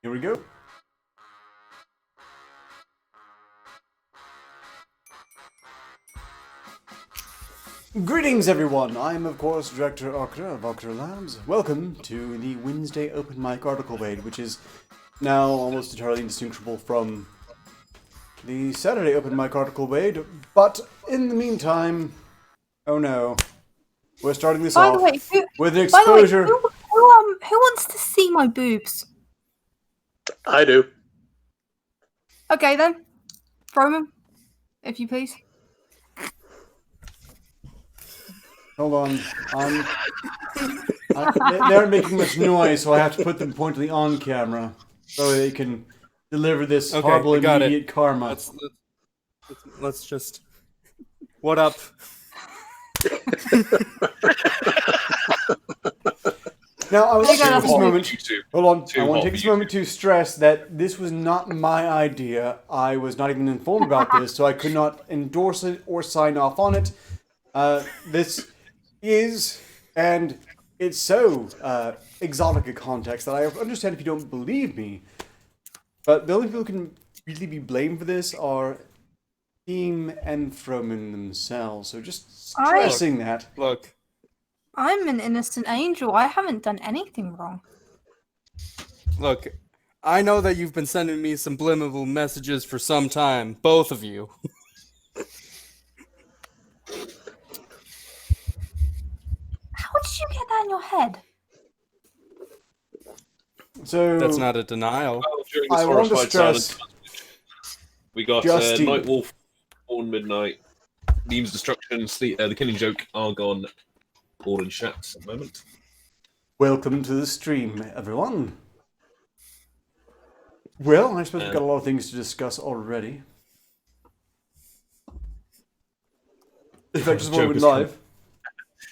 Here we go. Greetings, everyone. I am, of course, Director Arketer of Arketer Labs. Welcome to the Wednesday Open Mic Article Raid, which is now almost entirely indistinguishable from the Saturday Open Mic Article Raid. But in the meantime, oh no, we're starting this By off the way, with an exposure. who wants to see my boobs? I do. Okay then, throw them, if you please. Hold on. They aren't making much noise, so I have to put them pointedly on camera so they can deliver this horrible immediate karma. Let's just. What up? Now, I want to take this moment. Hold on. I want to take this moment to stress that this was not my idea. I was not even informed about this, so I could not endorse it or sign off on it. This is, and it's so exotic a context that I understand if you don't believe me. But the only people who can really be blamed for this are Team and Froman themselves. So just stressing that. Look. I'm an innocent angel. I haven't done anything wrong. Look, I know that you've been sending me subliminal messages for some time, both of you. How did you get that in your head? So That's not a denial. I want to stress. We got Nightwolf, Born Midnight, Memes Destruction, The Killing Joke, Argon, all in chat at the moment. Welcome to the stream, everyone. Well, I suppose we've got a lot of things to discuss already. In fact, just one live.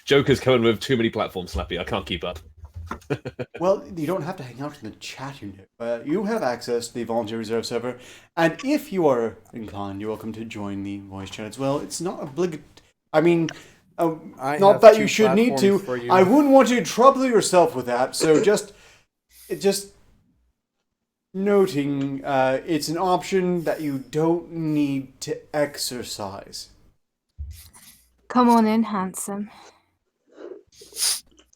Joker's coming with too many platforms, Slappy. I can't keep up. Well, you don't have to hang out in the chat, you know. You have access to the Volunteer Reserve server, and if you are inclined, you're welcome to join the voice chat as well. It's not obligatory. I mean, not that you should need to. I wouldn't want you to trouble yourself with that. So just noting, it's an option that you don't need to exercise. Come on in, handsome.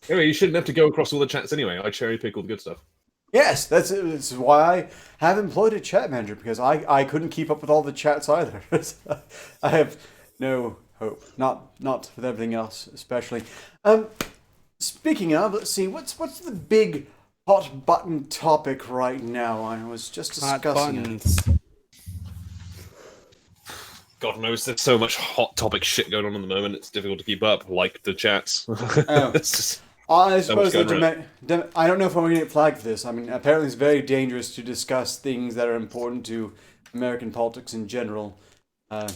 Anyway, you shouldn't have to go across all the chats anyway. I cherry pick all the good stuff. Yes, that's why I have employed a chat manager, because I couldn't keep up with all the chats either. I have no hope. Not with everything else, especially. Speaking of, let's see, what's the big hot button topic right now? I was just discussing it. God knows, there's so much hot topic shit going on at the moment. It's difficult to keep up, like the chats. I suppose I don't know if I'm going to get flagged for this. I mean, apparently it's very dangerous to discuss things that are important to American politics in general. You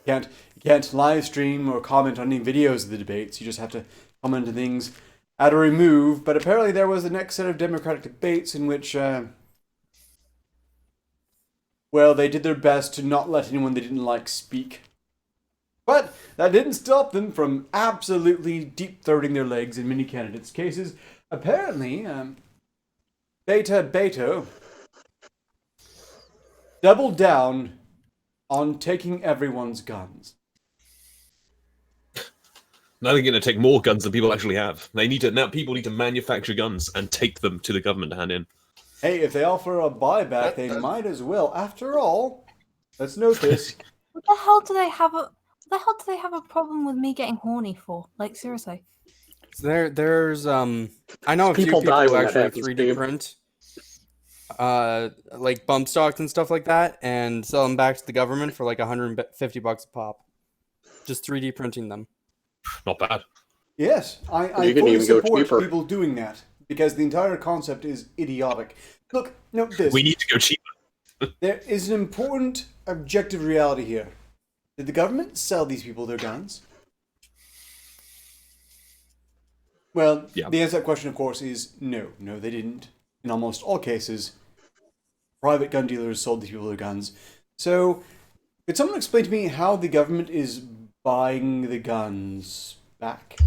can't live stream or comment on any videos of the debates. You just have to comment on things at a remove. But apparently there was the next set of Democratic debates in which, well, they did their best to not let anyone they didn't like speak. But that didn't stop them from absolutely deep-throating their legs in many candidates' cases. Apparently, Beto doubled down on taking everyone's guns. Now they're going to take more guns than people actually have. People need to manufacture guns and take them to the government to hand in. Hey, if they offer a buyback, they might as well. After all, let's note this. What the hell do they have a problem with me getting horny for? Like, seriously. There's I know a few people who actually 3D print like bump stocks and stuff like that and sell them back to the government for like $150 a pop. Just 3D printing them. Not bad. Yes, I fully support people doing that, because the entire concept is idiotic. Look, note this. We need to go cheaper. There is an important objective reality here. Did the government sell these people their guns? Well, the answer to that question, of course, is no. No, they didn't. In almost all cases, private gun dealers sold these people their guns. So, could someone explain to me how the government is buying the guns back?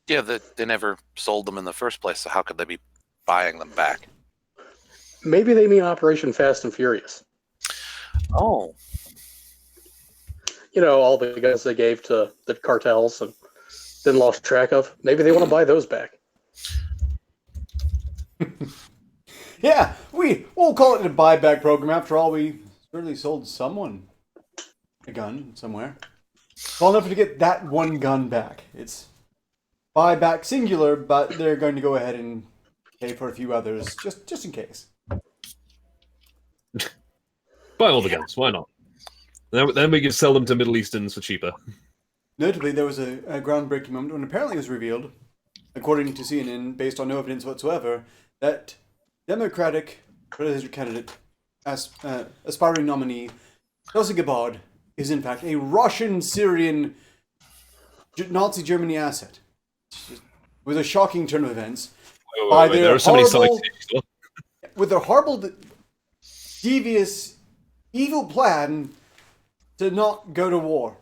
Yeah, they never sold them in the first place, so how could they be buying them back? Maybe they mean Operation Fast and Furious. Oh. You know, all the guns they gave to the cartels and then lost track of. Maybe they want to buy those back. Yeah, we'll call it a buyback program. After all, we certainly sold someone a gun somewhere. Well, enough to get that one gun back. It's buyback singular, but they're going to go ahead and pay for a few others just in case. Buy all the guns. Why not? Then we can sell them to Middle Easterns for cheaper. Notably, there was a groundbreaking moment when apparently it was revealed, according to CNN, based on no evidence whatsoever, that Democratic presidential candidate, aspiring nominee, Tulsi Gabbard, is in fact a Russian-Syrian Nazi Germany asset. It was a shocking turn of events. There are so many sides. With their horrible, devious, evil plan to not go to war.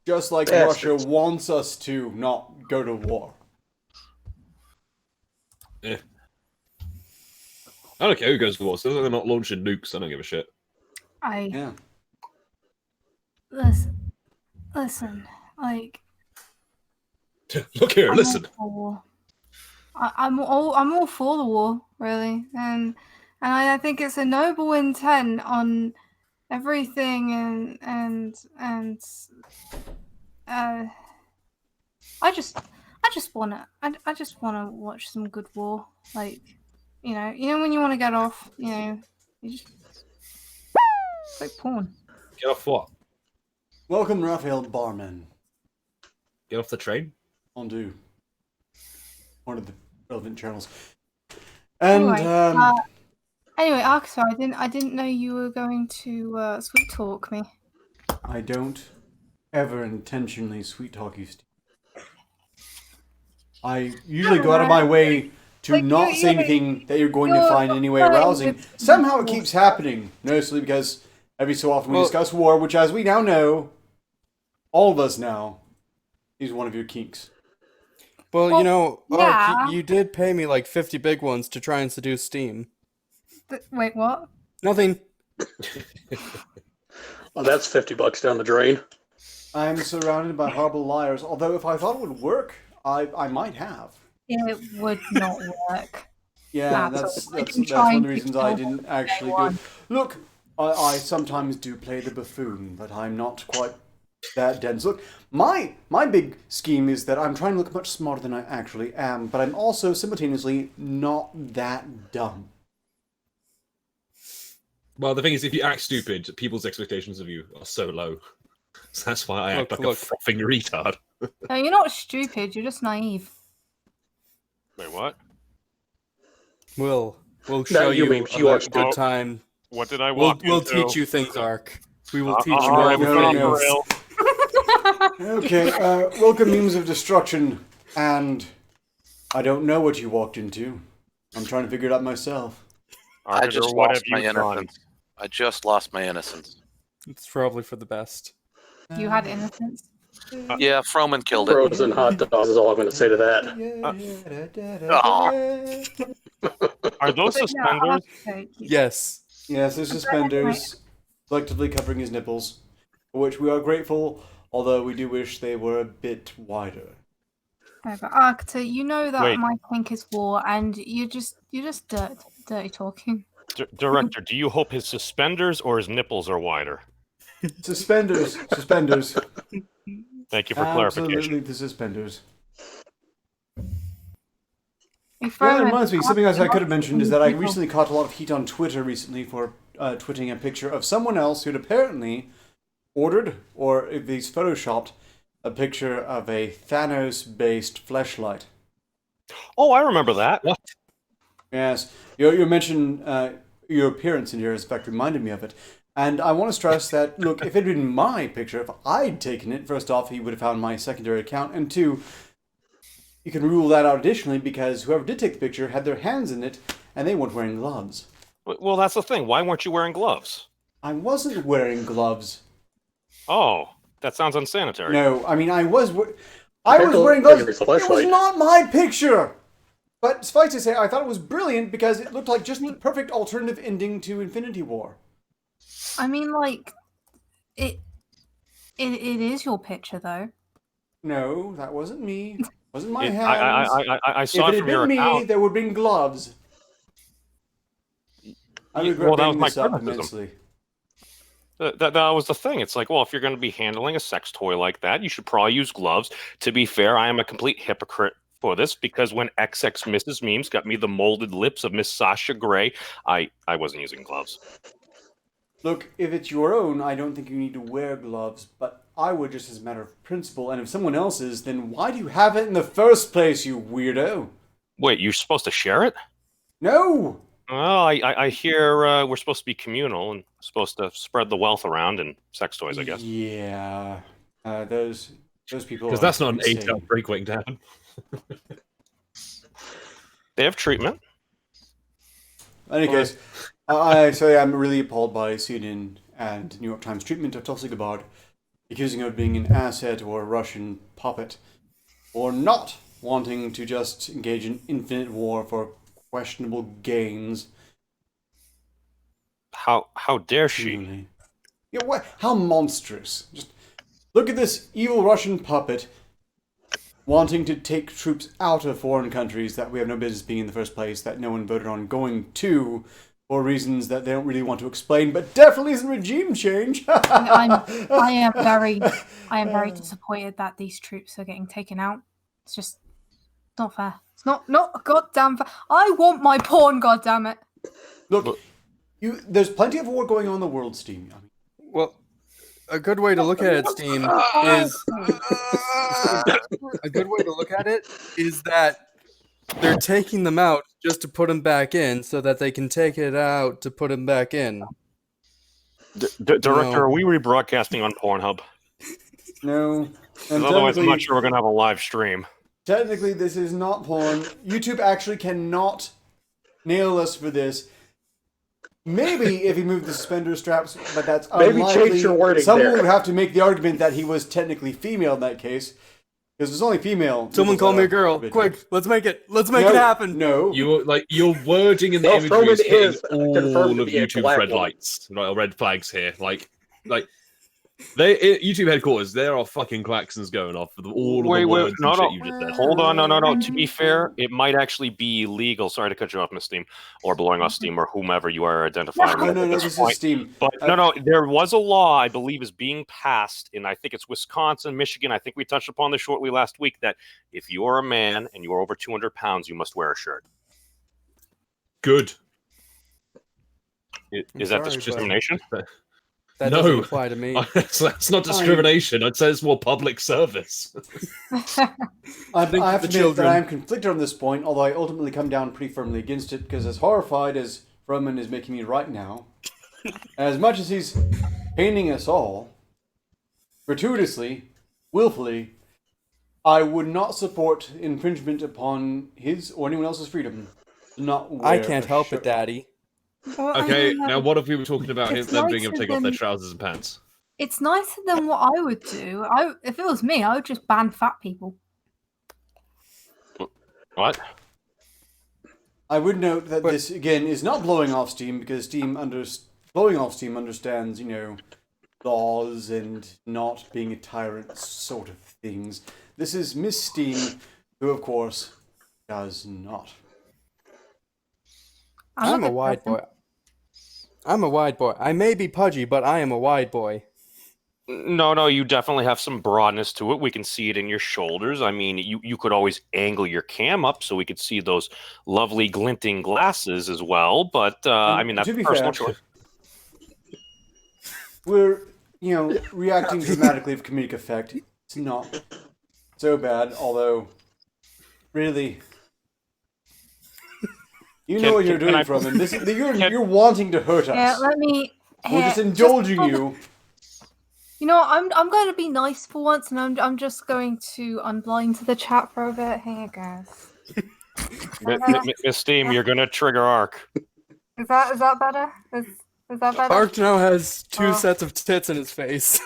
Just like Russia wants us to not go to war. Yeah. I don't care who goes to war. So they're not launching nukes. I don't give a shit. Yeah. Listen, like. Look here, listen. I'm all for the war, really, and I think it's a noble intent on everything, and I just wanna watch some good war, like, you know when you want to get off, you just it's like porn. Get off what? Welcome, Raphael Barman. Get off the train? Onto one of the relevant channels. And anyway, Arketer, I didn't know you were going to sweet talk me. I don't ever intentionally sweet talk you, Steve. I usually go out of my way to not say anything that you're going to find in any way arousing. Somehow it keeps happening, mostly because every so often we discuss war, which, as we now know, all of us now, is one of your kinks. Well, you know, Ark, you did pay me like 50 big ones to try and seduce Steam. Wait, what? Nothing. Well, that's $50 down the drain. I'm surrounded by horrible liars, although if I thought it would work, I might have. It would not work. Yeah, that's one of the reasons I didn't actually do it. Look, I sometimes do play the buffoon, but I'm not quite that dense. Look, my big scheme is that I'm trying to look much smarter than I actually am, but I'm also simultaneously not that dumb. Well, the thing is, if you act stupid, people's expectations of you are so low. So that's why I act like a frothing retard. No, you're not stupid, you're just naive. Wait, what? We'll show you a good time. What did I walk We'll into? teach you things, Ark. We will teach you all all. Okay, welcome, memes of destruction, and I don't know what you walked into. I'm trying to figure it out myself. I just lost my innocence. I just lost my innocence. It's probably for the best. You had innocence? Yeah, Froman killed it. Frozen hot dogs is all I'm going to say to that. Are those suspenders? Yes. Yes, they're suspenders, selectively covering his nipples, for which we are grateful, although we do wish they were a bit wider. No, but Arketer, you know that my kink is war, and you're just dirty talking. Director, do you hope his suspenders or his nipples are wider? Suspenders. Thank you for clarification. Absolutely, the suspenders. That reminds me, something else I could have mentioned is that I recently caught a lot of heat on Twitter recently for tweeting a picture of someone else who'd apparently ordered, or at least photoshopped, a picture of a Thanos-based fleshlight. Oh, I remember that. What? Yes. You mentioned your appearance in here, in fact, reminded me of it. And I want to stress that, look, if it had been my picture, if I'd taken it, first off, he would have found my secondary account, and two, you can rule that out additionally because whoever did take the picture had their hands in it, and they weren't wearing gloves. Well, that's the thing. Why weren't you wearing gloves? I wasn't wearing gloves. Oh, that sounds unsanitary. No, I mean, I was wearing gloves. It was not my picture. But suffice to say, I thought it was brilliant because it looked like just the perfect alternative ending to Infinity War. I mean, like, it is your picture, though. No, that wasn't me. It wasn't my hands. I saw if it it from had your been me, account. there would have been gloves. I regret Well, that was bringing my this up criticism. immensely. That was the thing. It's like, well, if you're going to be handling a sex toy like that, you should probably use gloves. To be fair, I am a complete hypocrite for this because when XX Mrs. Memes got me the molded lips of Miss Sasha Grey, I wasn't using gloves. Look, if it's your own, I don't think you need to wear gloves, but I would just as a matter of principle, and if someone else's, then why do you have it in the first place, you weirdo? Wait, you're supposed to share it? No! Well, I hear we're supposed to be communal and supposed to spread the wealth around in sex toys, I guess. Yeah. Those people Because that's not an 8-hour break waiting to happen. They have treatment. In any case, I'm really appalled by CNN and New York Times treatment of Tulsi Gabbard, accusing her of being an asset or a Russian puppet, or not wanting to just engage in infinite war for questionable gains. How dare she? Really. Yeah, what? How monstrous! Just look at this evil Russian puppet wanting to take troops out of foreign countries that we have no business being in the first place, that no one voted on going to, for reasons that they don't really want to explain, but definitely isn't regime change. I am very disappointed that these troops are getting taken out. It's just not fair. It's not goddamn fair. I want my porn, goddammit. Look, there's plenty of war going on in the world, Steam. I mean, Well, a good way to look at it, Steam, is a good way to look at it is that they're taking them out just to put them back in, so that they can take it out to put them back in. Director, are we rebroadcasting on Pornhub? no. And otherwise, I'm not sure we're going to have a live stream. Technically, this is not porn. YouTube actually cannot nail us for this. Maybe if he moved the suspender straps, but that's Maybe unlikely. change your wording Someone there. would have to make the argument that he was technically female in that case, because it's only female. Someone call me a girl. Quick, let's make it happen. No. Your wording in the imagery Froman is hitting is all confirmed of to be a YouTube's black red woman. lights, right, or red flags here. Like YouTube headquarters, there are fucking klaxons going off for all of the words and shit you just said. Hold on, no. To be fair, it might actually be legal. Sorry to cut you off, Miss Steam, or blowing off Steam, or whomever you are identifying with. No, at this point. is Steam. But no, there was a law, I believe, is being passed, and I think it's Wisconsin, Michigan. I think we touched upon this shortly last week, that if you are a man and you are over 200 pounds, you must wear a shirt. Good. Is that discrimination? That No. doesn't apply to me. That's not discrimination. I'd say it's more public service. I have to admit that I am conflicted on this point, although I ultimately come down pretty firmly against it, because as horrified as Froman is making me right now, as much as he's painting us all, gratuitously, willfully, I would not support infringement upon his or anyone else's freedom to not wear I can't a help shirt. it, Daddy. Well, Okay, I mean, now what if we were talking about it's them being able to nicer take off their than- trousers and pants? It's nicer than what I would do. If it was me, I would just ban fat people. What? I would note that this, again, is not blowing off steam, because blowing off steam understands, laws and not being a tyrant sort of things. This is Miss Steam, who, of course, does not. I'm a wide boy. I'm a wide boy. I may be pudgy, but I am a wide boy. No, you definitely have some broadness to it. We can see it in your shoulders. I mean, you could always angle your cam up so we could see those lovely glinting glasses as well. But, I mean, that's to be personal fair, choice. We're, reacting dramatically for comedic effect. It's not so bad, although, really, you know what you're doing from him. You're wanting to hurt us. Yeah, let me. We're just indulging you. You know, I'm going to be nice for once, and I'm just going to unblind to the chat for a bit. Here, guys. Miss Steam, you're going to trigger Ark. Is that better? Is that better? Ark now has two sets of tits in his face.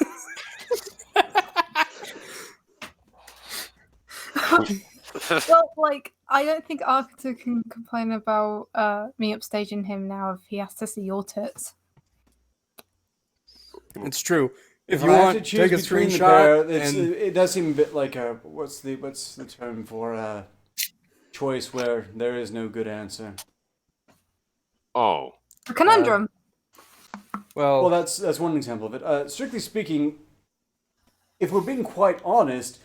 Well, like, I don't think Arketer can complain about me upstaging him now if he has to see your tits. It's true. If I you have want, to choose take a between the screenshot. pair, And it does seem a bit like a what's the term for a choice where there is no good answer. Oh. A conundrum. Well, that's one example of it. Strictly speaking, if we're being quite honest,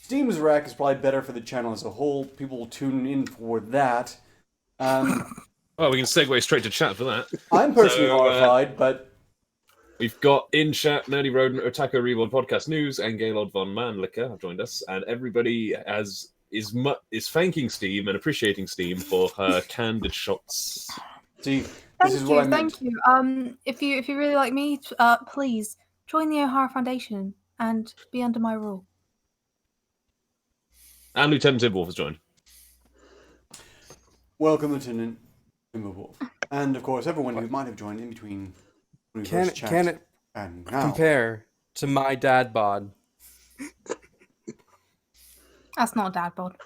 Steam's rack is probably better for the channel as a whole. People will tune in for that. Oh, we can segue straight to chat for that. I'm personally horrified, but we've got in chat Nerdy Rodent, Otaku Reborn Podcast News, and Gaylord von Mannlicher have joined us, and everybody is thanking Steam and appreciating Steam for her candid shots. See, this is what I meant. Thank you. If you really like me, please join the O'Hara Foundation and be under my rule. And Lieutenant Timberwolf has joined. Welcome, Lieutenant Timberwolf, and of course everyone who might have joined in between. Can it compare to my dad bod? That's not a dad bod.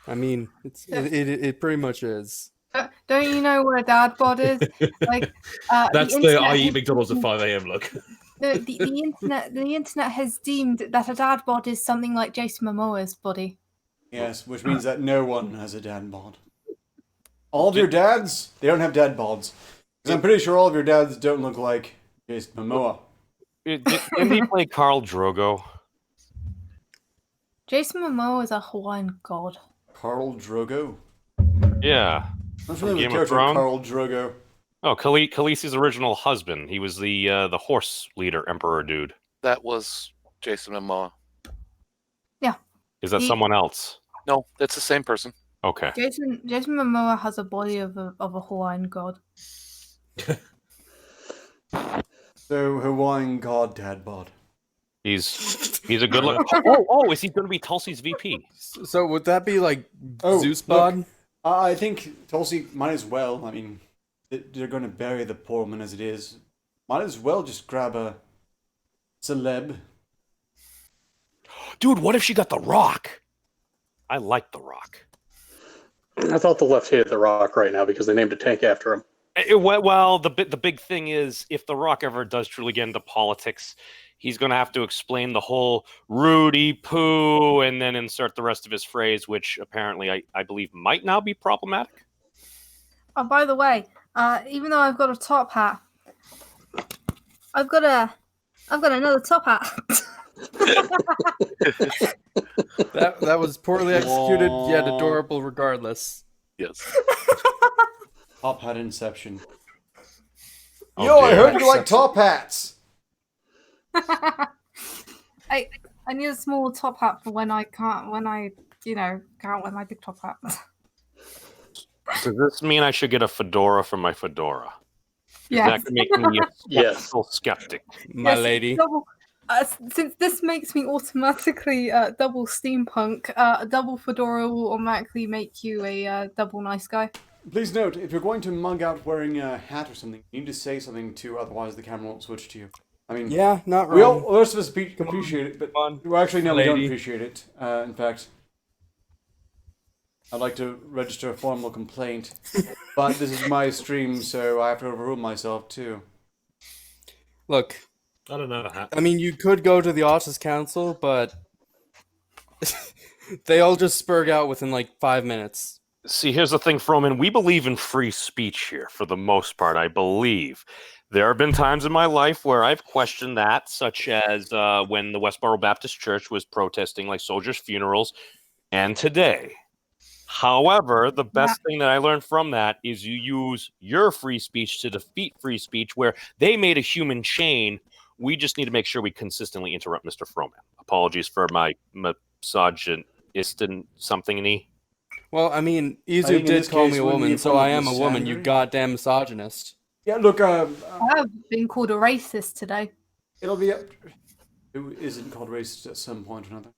I mean, it pretty much is. Don't you know what a dad bod is? Like that's the I eat McDonald's at 5 a.m. look. The internet has deemed that a dad bod is something like Jason Momoa's body. Yes, which means that no one has a dad bod. All of your dads, they don't have dad bods. Because I'm pretty sure all of your dads don't look like Jason Momoa. Didn't he play Khal Drogo? Jason Momoa is a Hawaiian god. Khal Drogo? Yeah. I'm familiar with the character Khal Drogo. Oh, Khaleesi's original husband. He was the horse leader, emperor dude. That was Jason Momoa. Yeah. Is that someone else? No, it's the same person. Okay. Jason Momoa has a body of a Hawaiian god. So Hawaiian god dad bod. He's a good look. Is he going to be Tulsi's VP? So would that be like Zeus bod? I think Tulsi might as well. I mean, they're going to bury the poor woman as it is. Might as well just grab a celeb. Dude, what if she got The Rock? I like The Rock. I thought the left hated The Rock right now because they named a tank after him. Well, the big thing is, if The Rock ever does truly get into politics, he's going to have to explain the whole Rudy poo and then insert the rest of his phrase, which apparently I believe might now be problematic. Oh, by the way, even though I've got a top hat, I've got another top hat. that was poorly executed, yet adorable regardless. Yes. Top hat inception. Oh, I heard you like top hats. I need a small top hat for when I can't wear my big top hat. Does this mean I should get a fedora for my fedora? Yes. That could make me a skeptic. My lady. Since this makes me automatically double steampunk, a double fedora will automatically make you a double nice guy. Please note, if you're going to mug out wearing a hat or something, you need to say something too, otherwise the camera won't switch to you. I mean, yeah, not wrong. Most of us appreciate it, but well, actually, no, we don't appreciate it. In fact, I'd like to register a formal complaint, but this is my stream, so I have to overrule myself too. Look, I don't know the hat. I mean, you could go to the Autism Council, but they all just spurg out within like 5 minutes. See, here's the thing, Froman. We believe in free speech here, for the most part, I believe. There have been times in my life where I've questioned that, such as when the Westboro Baptist Church was protesting like soldiers' funerals, and today. However, the best thing that I learned from that is you use your free speech to defeat free speech, where they made a human chain. We just need to make sure we consistently interrupt Mr. Froman. Apologies for my misogynist and something-y. Well, I mean, Izu did call me a woman, so I am a woman, you goddamn misogynist. Yeah, look, I've been called a racist today. It'll be up. Who isn't called racist at some point or another?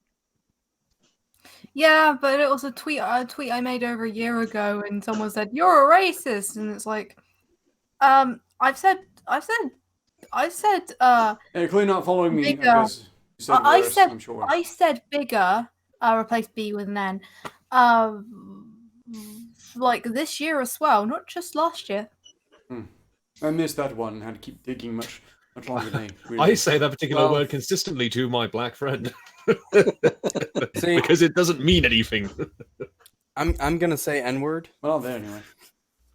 Yeah, but it was a tweet I made over a year ago, and someone said you're a racist, and it's like, I've said. You're clearly not following me. Bigger. You said worse, I'm sure. I said bigger replace B with an N. Like this year as well, not just last year. I missed that one. Had to keep digging much longer than I say that particular word consistently to my black friend. Because it doesn't mean anything. I'm gonna say N-word. Well, there anyway.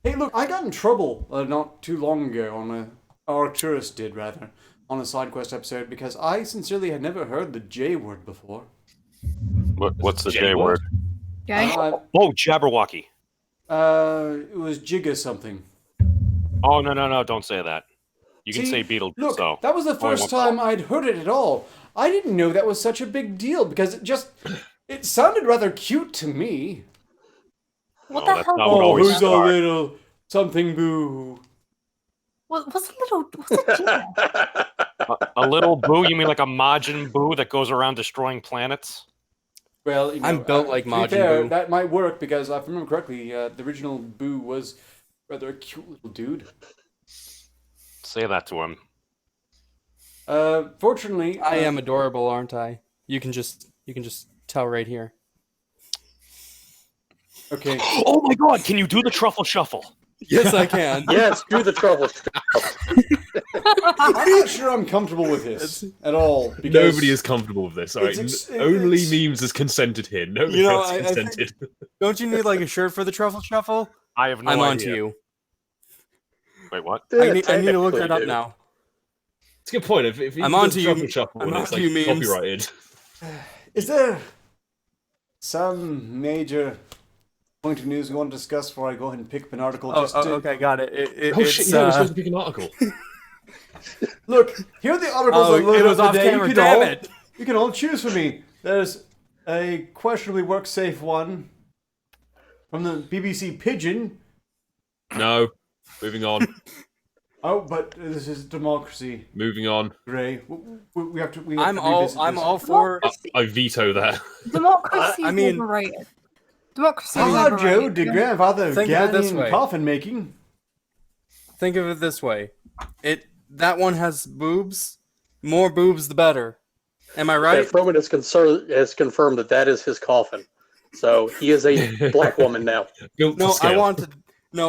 Hey, look, I got in trouble not too long ago Arketer did rather, on a side quest episode because I sincerely had never heard the J word before. What's the J word? Okay. Jabberwocky. It was Jigga something. Oh no! Don't say that. You can say Beetlejuice. Look, so. that was the first time I'd heard it at all. I didn't know that was such a big deal because it sounded rather cute to me. What the hell? Oh, who's a little something boo? What's a Jigga? A little boo? You mean like a Majin Buu that goes around destroying planets? Well, you know, I'm built like Majin Buu. That might work because if I remember correctly, the original Boo was rather a cute little dude. Say that to him. Fortunately, I am adorable, aren't I? You can just tell right here. Okay. Oh my God! Can you do the truffle shuffle? Yes, I can. Yes, do the trouble. I'm not sure I'm comfortable with this at all. Because Nobody is comfortable with this. All right? Only memes has consented here. Nobody else consented. Don't you need like a shirt for the truffle shuffle? I have no I'm idea. on to you. Wait, what? I need to look that up now. It's a good point. If I'm on to you. truffle shuffle I'm and on it's to like you, memes. copyrighted. Is there some major point of news we want to discuss before I go ahead and pick up an article? Okay, got it. Shit! Yeah, we're supposed to pick an article. Look, here are the articles I loaded it was up off today. camera. Damn it! You can all choose for me. There's a questionably work-safe one from the BBC Pigeon. No. Moving on. Oh, but this is democracy. Moving on. Gray. We have to. I'm all for. I veto that. Democracy I mean- is overrated. Democracy is Ah, overrated. Joe, the grandfather of Think of it this Ghanaian way. coffin making. Think of it this way: that one has boobs. More boobs, the better. Am I right? Froman has confirmed that is his coffin. So he is a black woman now. Built to No, scale.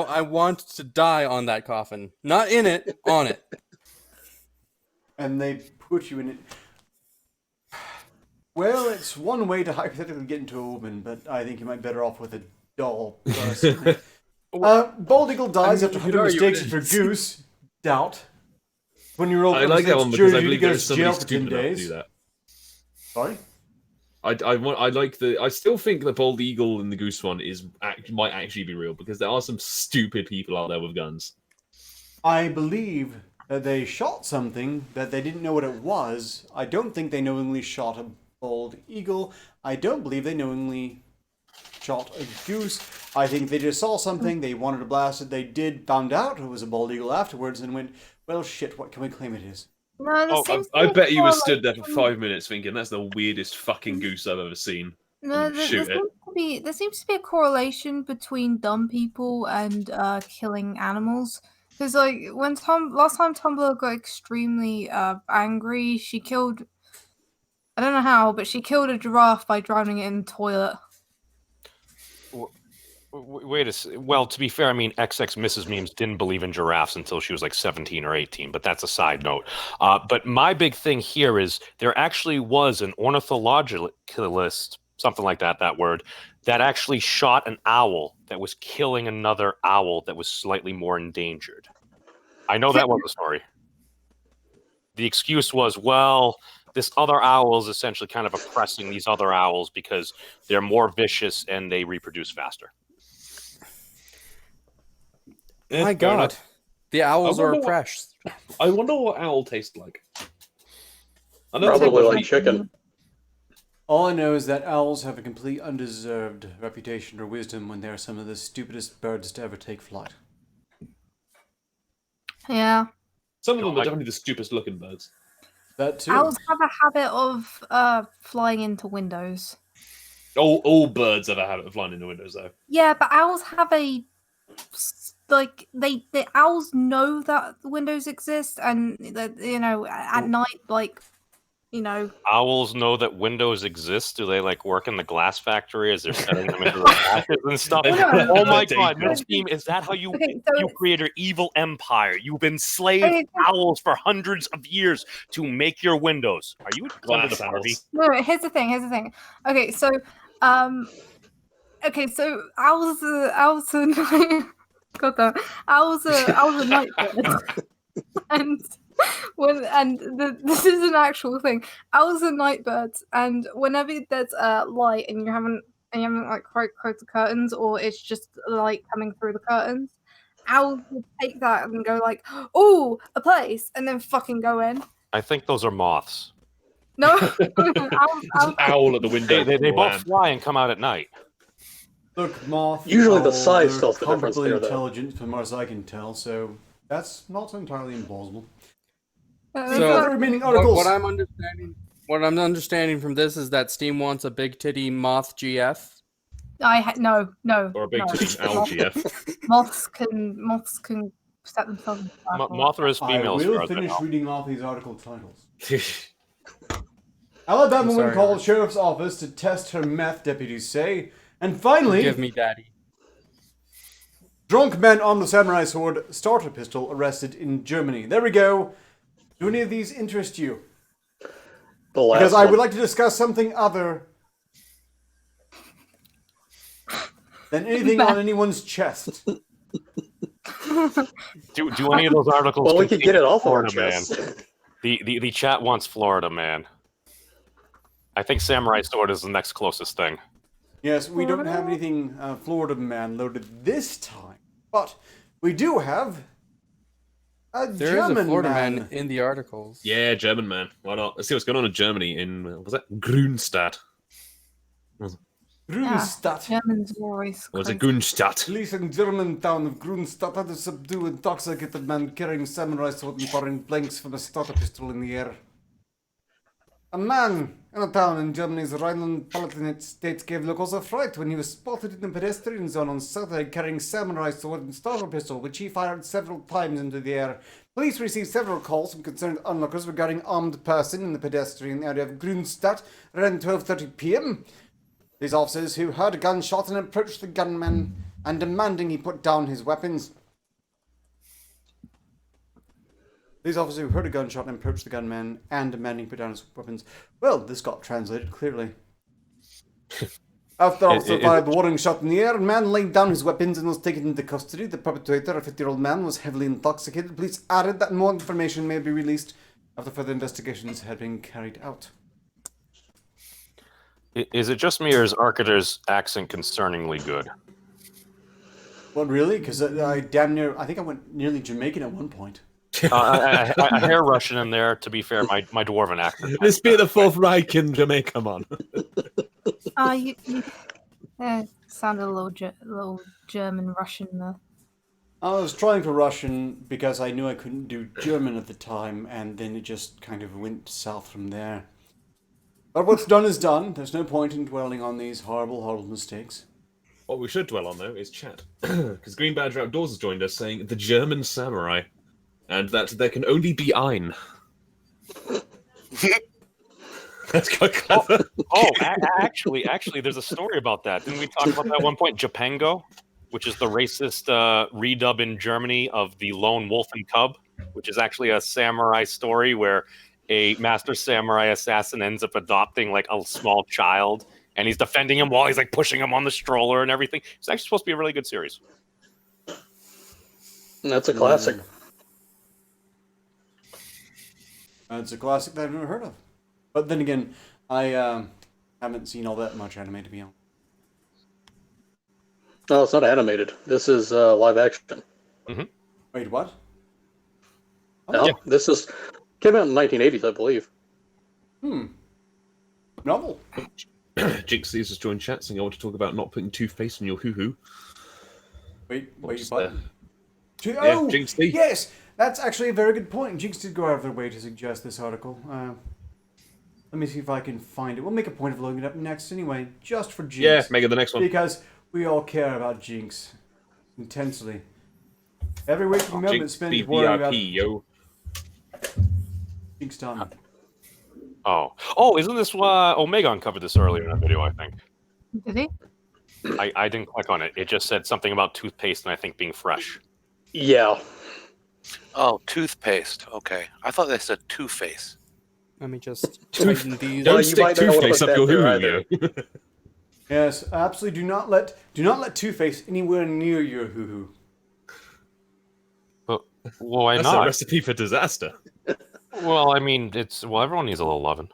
I want to die on that coffin. Not in it, on it. And they put you in it. Well, it's one way to hypothetically get into a woman, but I think you might be better off with a doll. Personally. Bald Eagle dies after you'd 100 argue mistakes it for is. Goose. Doubt. When you're old, I like that one because I believe goes there's to jail somebody for 10 stupid enough to days. do that. Sorry? I still think the bald eagle in the goose one might actually be real because there are some stupid people out there with guns. I believe that they shot something that they didn't know what it was. I don't think they knowingly shot a bald eagle. I don't believe they knowingly shot a goose. I think they just saw something, they wanted to blast it, they found out it was a bald eagle afterwards and went, well, shit, what can we claim it is? No, there seems to I be bet you were correlation- stood there for 5 minutes thinking that's the weirdest fucking goose I've ever seen. No, Shoot it. there seems to be a correlation between dumb people and killing animals. Because like when last time Tumblr got extremely angry, she killed. I don't know how, but she killed a giraffe by drowning it in the toilet. Wait a second. Well, to be fair, I mean, XX Mrs. Memes didn't believe in giraffes until she was like 17 or 18, but that's a side note. But my big thing here is there actually was an ornithologist, something like that word, that actually shot an owl that was killing another owl that was slightly more endangered. I know that was the story. The excuse was, well, this other owl is essentially kind of oppressing these other owls because they're more vicious and they reproduce faster. My God, the owls are oppressed. I wonder what owl tastes like. I know Probably it's like chicken. All I know is that owls have a complete undeserved reputation for wisdom when they are some of the stupidest birds to ever take flight. Yeah. Some of them are definitely the stupidest looking birds. That too. Owls have a habit of flying into windows. All birds have a habit of flying into windows, though. Yeah, but owls have a the owls know that windows exist, and that at night, you know. Owls know that windows exist. Do they like work in the glass factory as they're setting them into the patches and stuff? No. Oh my god, Miss Steam, is that how you Okay, so you create an evil empire? You've enslaved owls for hundreds of years to make your windows. Are you under the Barbie? No, here's the thing. Okay, so owls are God damn, owls are night birds. This is an actual thing. Owls are night birds, and whenever there's light and you haven't like quite closed the curtains, or it's just light coming through the curtains, owls will take that and go like, "Oh, a place," and then fucking go in. I think those are moths. No, There's an owl at the window. They both fly and come out at night. Look, moth. Usually the size tells the difference comparably there, though. intelligent, from as I can tell, so that's not entirely implausible. So the remaining articles. What I'm understanding from this is that Steam wants a big titty moth GF. No. Or a big titty owl GF. Moths can set themselves in fire. Mothra is females. I will finish reading off these article titles. Alabama woman called sheriff's office to test her meth, deputies say. And finally, Give me daddy. Drunk man armed with samurai sword, starter pistol, arrested in Germany. There we go. Do any of these interest you? Because I would like to discuss something other than anything on anyone's chest. Do any of those articles? Well, we could get it off our Florida man. chest. The chat wants Florida man. I think samurai sword is the next closest thing. Yes, we don't have anything Florida man loaded this time, but we do have a German is a Florida man. man in the articles. Yeah, German man. Why not? Let's see what's going on in Germany. In was that Grünstadt? Grunstadt. Germans are always Or was it crazy. Grünstadt? Police in German town of Grunstadt had to subdue an intoxicated man carrying samurai sword and firing blanks from a starter pistol in the air. A man in a town in Germany's Rhineland-Palatinate state gave locals a fright when he was spotted in the pedestrian zone on Saturday carrying samurai sword and starter pistol, which he fired several times into the air. Police received several calls from concerned onlookers regarding armed person in the pedestrian area of Grunstadt around 12:30 p.m. These officers who heard a gunshot and approached the gunman and demanding he put down his weapons. These officers who heard a gunshot and approached the gunman and demanding he put down his weapons. Well, this got translated clearly. After officer fired the warning shot in the air, a man laid down his weapons and was taken into custody. The perpetrator, a 50-year-old man, was heavily intoxicated. Police added that more information may be released after further investigations had been carried out. Is it just me, or is Arketer's accent concerningly good? Well, really? Because I think I went nearly Jamaican at one point. I hear Russian in there. To be fair, my dwarven accent. Let's be the Fourth Reich in Jamaica, man. You sounded a little German Russian there. I was trying for Russian because I knew I couldn't do German at the time, and then it just kind of went south from there. But what's done is done. There's no point in dwelling on these horrible, horrible mistakes. What we should dwell on, though, is chat. Because Green Badger Outdoors has joined us saying the German samurai, and that there can only be ein. That's quite clever. Actually, there's a story about that. Didn't we talk about that at one point? Japango, which is the racist redub in Germany of the Lone Wolf and Cub, which is actually a samurai story where a master samurai assassin ends up adopting like a small child, and he's defending him while he's like pushing him on the stroller and everything. It's actually supposed to be a really good series. That's a classic. It's a classic that I've never heard of. But then again, I haven't seen all that much anime, to be honest. No, it's not animated. This is live action. Mm-hmm. Wait, what? No, this came out in the 1980s, I believe. Novel. Jinx has just joined chat saying I want to talk about not putting toothpaste in your hoo-hoo. Wait, what? Yeah, Jinx D. Yes! That's actually a very good point. Jinx did go out of their way to suggest this article. Let me see if I can find it. We'll make a point of looking it up next anyway, just for Jinx. Yeah, make it the next one. Because we all care about Jinx intensely. Every waking moment Jinx spent be worrying VIP, about yo. Jinx time. Oh, isn't this Omega uncovered this earlier in a video? I think. Did he? I didn't click on it. It just said something about toothpaste and I think being fresh. Yeah. Oh, toothpaste. Okay. I thought they said Two-Face. Let me just tighten these. Don't you stick might not wanna Two-Face put up your that there hoo-hoo, yo. Yes, absolutely. Do not let Two-Face anywhere near your hoo-hoo. But why That's a not? recipe for disaster. Well, I mean, everyone needs a little loving.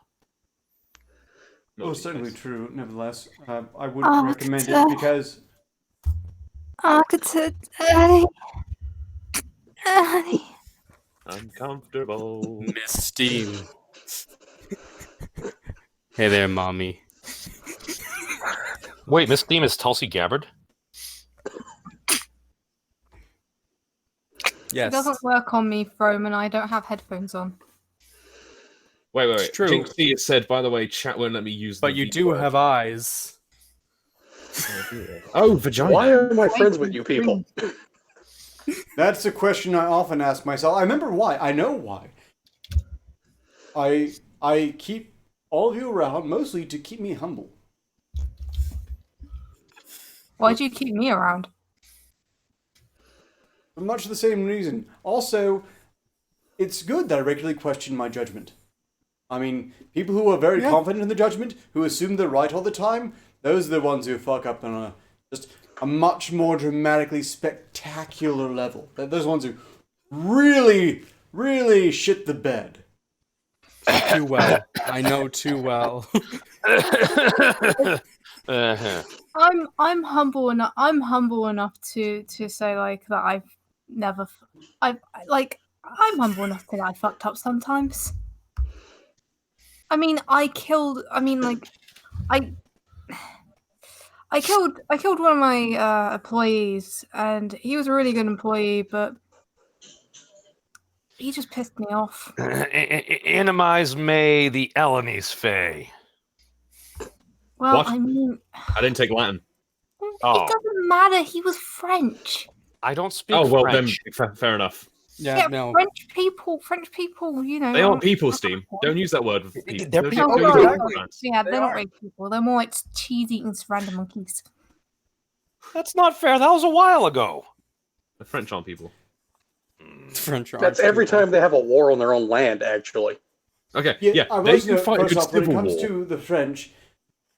Well, certainly true. Nevertheless, I would Oh, recommend it's, it because Arketer, Annie. Uncomfortable. Miss Steam. Hey there, mommy. Wait, Miss Steam is Tulsi Gabbard? Yes. It doesn't work on me, Froman. I don't have headphones on. Wait. It's true. Jinxie has said, by the way, chat won't let me use the But you V do word. have eyes. Oh, vagina. Why am I friends with you people? that's a question I often ask myself. I remember why. I know why. I keep all of you around mostly to keep me humble. Why do you keep me around? For much the same reason. Also, it's good that I regularly question my judgment. I mean, people who are very confident in the judgment, who assume they're right all the time, those are the ones who fuck up on just a much more dramatically spectacular level. Those ones who really, really shit the bed. Too well. I know too well. Uh-huh. I'm humble enough. I'm humble enough to say like that. I'm humble enough that I fucked up sometimes. I mean, I killed one of my employees, and he was a really good employee, but he just pissed me off. Animise May the Elenies Fae. Well, What? I mean, I didn't take Latin. Oh. it doesn't matter. He was French. I don't speak Oh, well, French. then, fair enough. Yeah, no. French people, you know. They are people, Steam. Don't use that word with people. They're Don't people. use Oh, that no, word no, with no. France. Yeah, They they're not are. really people. They're more like cheese-eating random monkeys. That's not fair. That was a while ago. The French aren't people. French That's every time they have a war on their own land, actually. Okay, Yeah, I they was can fight a first good off, when it civil comes war. to the French,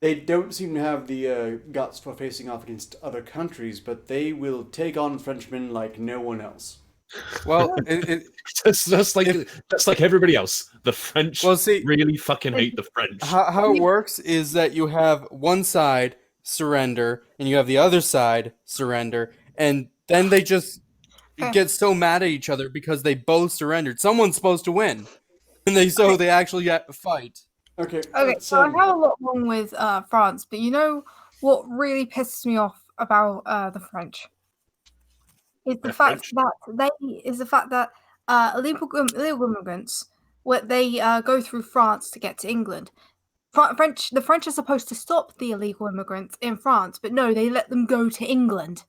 they don't seem to have the guts for facing off against other countries, but they will take on Frenchmen like no one else. Well, Just like everybody else, the French Well, see- really fucking hate the French. how it works is that you have one side surrender, and you have the other side surrender, and then they just get so mad at each other because they both surrendered. Someone's supposed to win, and they actually fight. Okay. Okay, so I have a lot wrong with France, but you know what really pisses me off about the French is the fact that illegal immigrants, they go through France to get to England. The French are supposed to stop the illegal immigrants in France, but no, they let them go to England.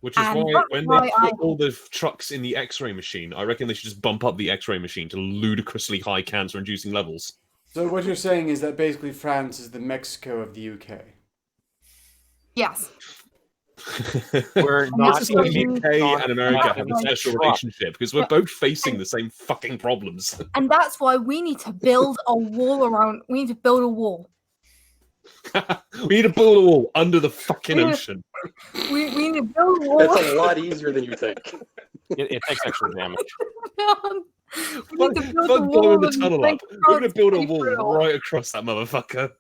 Which is And why that's when why they I- put all the trucks in the X-ray machine, I reckon they should just bump up the X-ray machine to ludicrously high cancer-inducing levels. So what you're saying is that basically France is the Mexico of the UK. Yes. We're not It's just like Mexico- UK and America have a Like, special relationship because we're both facing the same fucking problems. And that's why we need to build a wall around. We need to build a wall. We need to build a wall under the fucking ocean. We need to build a wall. It's a lot easier than you think. It takes extra damage. We need to build a Fuck blowing wall the and tunnel make up. We're gonna France build a pay for it wall all. right across that motherfucker.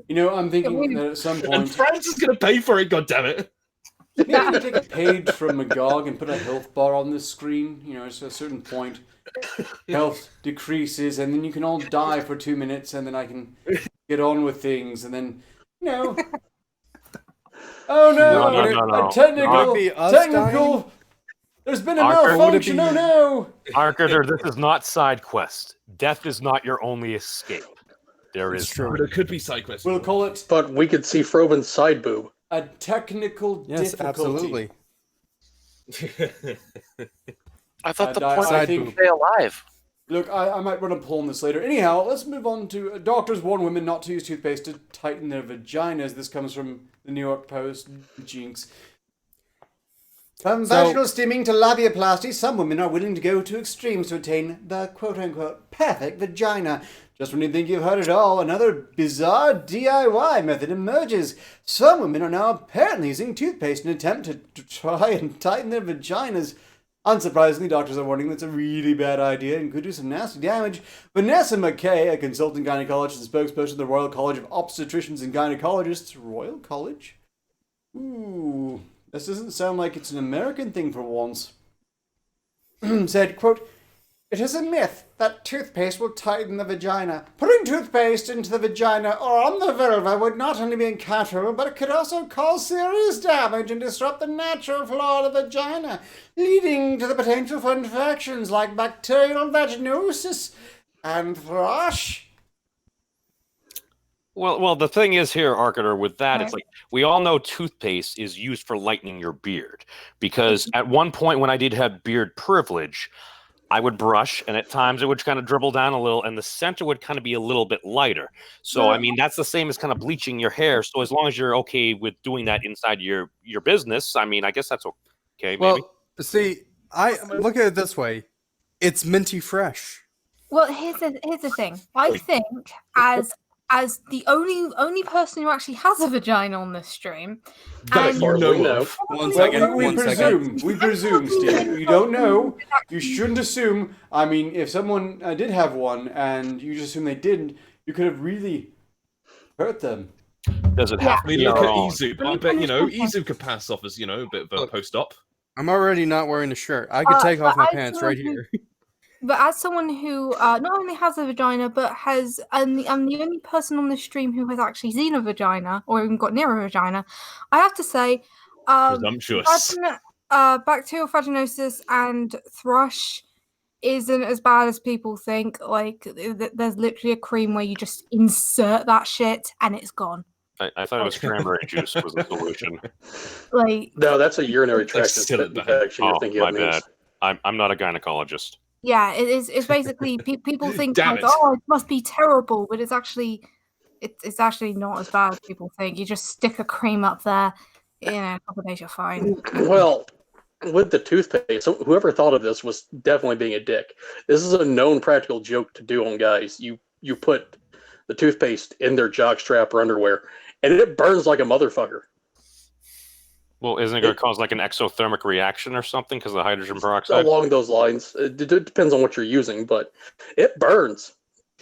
You know, I'm thinking that at some And point France is gonna pay for it, goddammit. maybe you take a page from Magog and put a health bar on this screen. You know, at a certain point, health decreases, and then you can all die for 2 minutes, and then I can get on with things, and then, you know. Oh no! No. A technical, Would it be us technical. There's been a Arthur, malfunction. Oh no! Arketer, this is not side quest. Death is not your only escape. There is But it could be side quests. We'll call it But we could see Frobin's side boob. a technical Yes, difficulty. absolutely. I thought the I point was to think- stay alive. Look, I might run a poll on this later. Anyhow, let's move on to doctors warn women not to use toothpaste to tighten their vaginas. This comes from the New York Post. Jinx. From vaginal steaming to labiaplasty, some women are willing to go to extremes to attain the quote-unquote perfect vagina. Just when you think you've heard it all, another bizarre DIY method emerges. Some women are now apparently using toothpaste in an attempt to try and tighten their vaginas. Unsurprisingly, doctors are warning that's a really bad idea and could do some nasty damage. Vanessa McKay, a consultant gynecologist and spokesperson of the Royal College of Obstetricians and Gynecologists, Royal College? Ooh, this doesn't sound like it's an American thing for once. Said, quote, "It is a myth that toothpaste will tighten the vagina. Putting toothpaste into the vagina or on the vulva would not only be incompatible, but it could also cause serious damage and disrupt the natural flow of the vagina, leading to the potential for infections like bacterial vaginosis and thrush." Well, the thing is here, Arketer, with that, it's like we all know toothpaste is used for lightening your beard. Because at one point when I did have beard privilege, I would brush, and at times it would kind of dribble down a little, and the center would kind of be a little bit lighter. So, I mean, that's the same as kind of bleaching your hair. So as long as you're okay with doing that inside your business, I mean, I guess that's okay, maybe. Well, see, I look at it this way. It's minty fresh. Well, here's the thing. I think as the only person who actually has a vagina on this stream, That and you know of. One second. We presume, Steve. You don't know. You shouldn't assume. I mean, if someone did have one and you just assume they didn't, you could have really hurt them. Does it have I mean, look at Izu. I bet, Izu could pass off as, a bit of a post-op. I'm already not wearing a shirt. I could take off my pants right here. But as someone who not only has a vagina, but I'm the only person on this stream who has actually seen a vagina or even got near a vagina, I have to say, Presumptuous. Bacterial vaginosis and thrush isn't as bad as people think. Like, there's literally a cream where you just insert that shit and it's gone. I thought it was cranberry juice was the solution. Like, No, that's a urinary tract still infection. You're thinking my of bad. I'm not a gynecologist. yeah, it's basically people think Damn like, it. oh, it must be terrible, but it's actually not as bad as people think. You just stick a cream up there, a couple of days you're fine. Well, with the toothpaste, so whoever thought of this was definitely being a dick. This is a known practical joke to do on guys. You put the toothpaste in their jockstrap or underwear, and it burns like a motherfucker. Well, isn't it going to cause like an exothermic reaction or something because of hydrogen peroxide? Along those lines. It depends on what you're using, but it burns.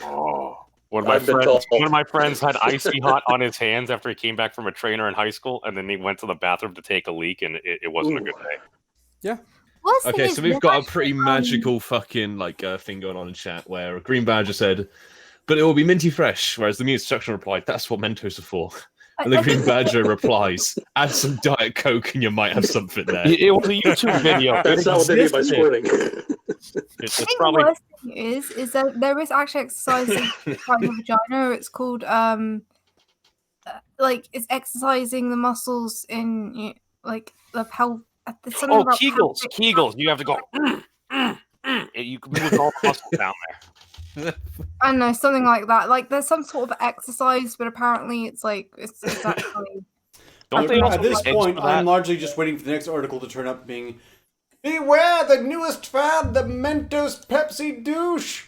Oh. One of my friends had icy hot on his hands after he came back from a trainer in high school, and then he went to the bathroom to take a leak, and it wasn't a good day. Yeah. Okay, so we've got a pretty magical fucking thing going on in chat where Green Badger said, "But it will be minty fresh," whereas the mute section replied, "That's what Mentos are for." And the Green Badger replies, "Add some Diet Coke and you might have something there." It was a YouTube video. That's not what they mean by squirting. It's The probably worst thing is that there is actually exercise in the vagina. It's called it's exercising the muscles in the pelvic. Kegels. Kegels. You have to go. You can move all the muscles down there. I don't know, something like that. Like, there's some sort of exercise, but apparently it's actually. Don't they also At this use eggs point, for that? I'm largely just waiting for the next article to turn up being, "Beware the newest fad, the Mentos Pepsi douche."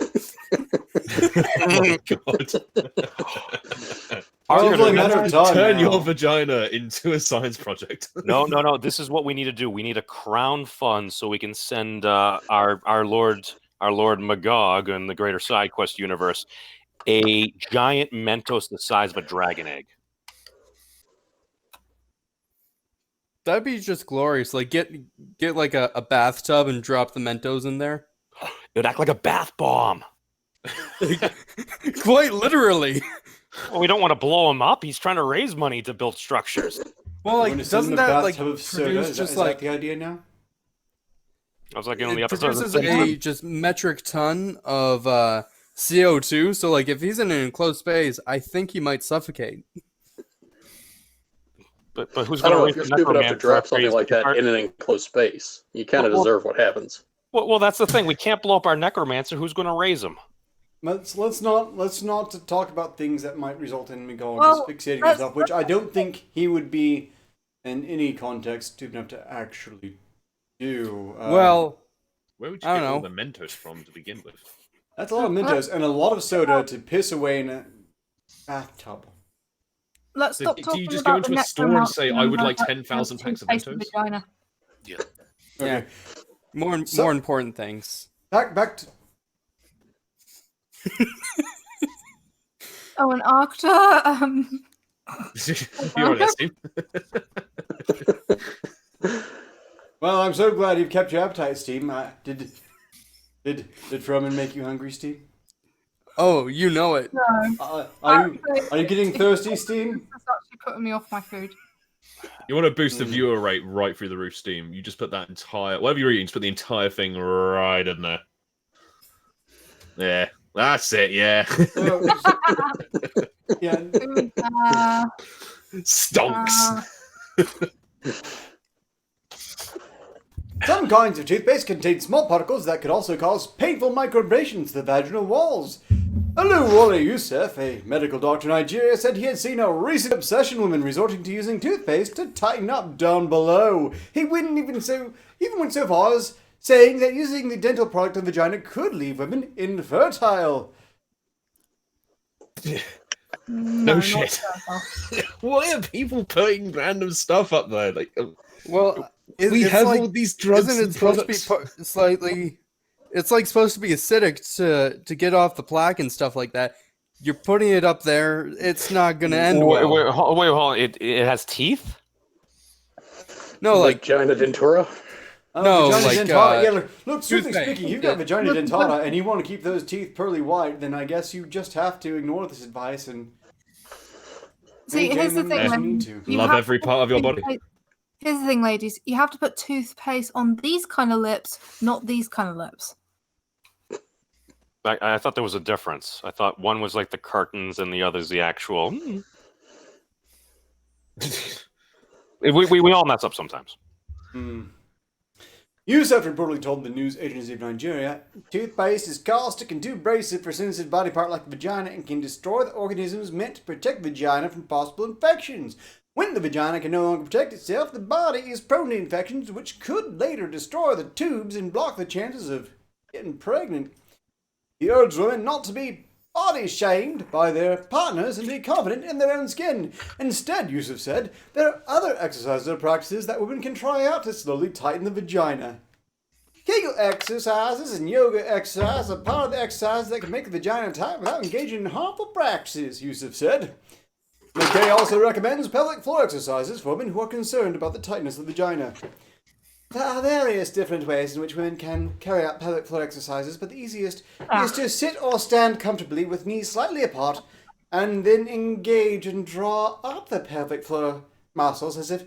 Oh my god. It's only a matter of time Turn now. your vagina into a science project. No. This is what we need to do. We need a crown fund so we can send our Lord Magog in the greater side quest universe a giant Mentos the size of a dragon egg. That'd be just glorious. Like, get like a bathtub and drop the Mentos in there. It would act like a bath bomb. Quite literally. Well, we don't want to blow him up. He's trying to raise money to build structures. Well, We're gonna send doesn't them a that like bathtub of soda. produce Is just that like the idea now? I was like in the it episode. produces a just metric ton of CO2? So like if he's in an enclosed space, I think he might suffocate. But who's I going don't know to if you're stupid enough to drop something like that in an enclosed space. You kind of deserve what happens. Well, that's the thing. We can't blow up our necromancer. Who's going to raise him? Let's not talk about things that might result in McGonagall Well, asphyxiating let's- himself, which I don't think he would be in any context stupid enough to actually do. Well, Where would you I get don't all know. the Mentos from to begin with? that's a lot of Mentos and a lot of soda to piss away in a bathtub. Let's So stop do talking you just go about into the a store and say, necromancer "I would like and 10,000 packs of toothpaste Mentos"? Vagina. Yeah. yeah, Okay. more important things. Back to Oh, and Arketer. You're on that, Steve. Well, I'm so glad you've kept your appetite, Steve. Did Froman make you hungry, Steve? Oh, you know it. No, Are you getting thirsty, Steve? that's actually putting me off my food. You want to boost the viewer rate right through the roof, Steam. You just put that entire... Whatever you're eating, just put the entire thing right in there. Yeah, that's it, yeah. Yeah. Food, Stonks! Some kinds of toothpaste contain small particles that could also cause painful microabrasions to the vaginal walls. Oluwole Yusuf, a medical doctor in Nigeria, said he had seen a recent obsession woman resorting to using toothpaste to tighten up down below. He even went so far as saying that using the dental product of the vagina could leave women infertile. No not shit. fertile. Why are people putting random stuff up there? Like, Well, we it's have like, all these drugs isn't it and supposed products. to be slightly? It's like supposed to be acidic to get off the plaque and stuff like that. You're putting it up there. It's not gonna end well. Wait, hold on. It has teeth? No, like Vagina dentura. No, vagina like, dentata. Yeah, look, strictly toothpaste. speaking, you've got vagina dentata and you want to keep those teeth pearly white, then I guess you just have to ignore this advice and See, maintain here's the them thing. as you When need to. you Love have every to part of your put body. toothpaste- Here's the thing, ladies. You have to put toothpaste on these kind of lips, not these kind of lips. I thought there was a difference. I thought one was like the curtains and the other's the actual. We all mess up sometimes. Yusuf reportedly told the news agency of Nigeria, toothpaste is caustic and too abrasive for a sensitive body part like the vagina and can destroy the organisms meant to protect the vagina from possible infections. When the vagina can no longer protect itself, the body is prone to infections which could later destroy the tubes and block the chances of getting pregnant. He urged women not to be body shamed by their partners and be confident in their own skin. Instead, Yusuf said, there are other exercises or practices that women can try out to slowly tighten the vagina. Kegel exercises and yoga exercises are part of the exercises that can make the vagina tight without engaging in harmful practices, Yusuf said. McKay also recommends pelvic floor exercises for women who are concerned about the tightness of the vagina. There are various different ways in which women can carry out pelvic floor exercises, but the easiest is to sit or stand comfortably with knees slightly apart and then engage and draw up the pelvic floor muscles as if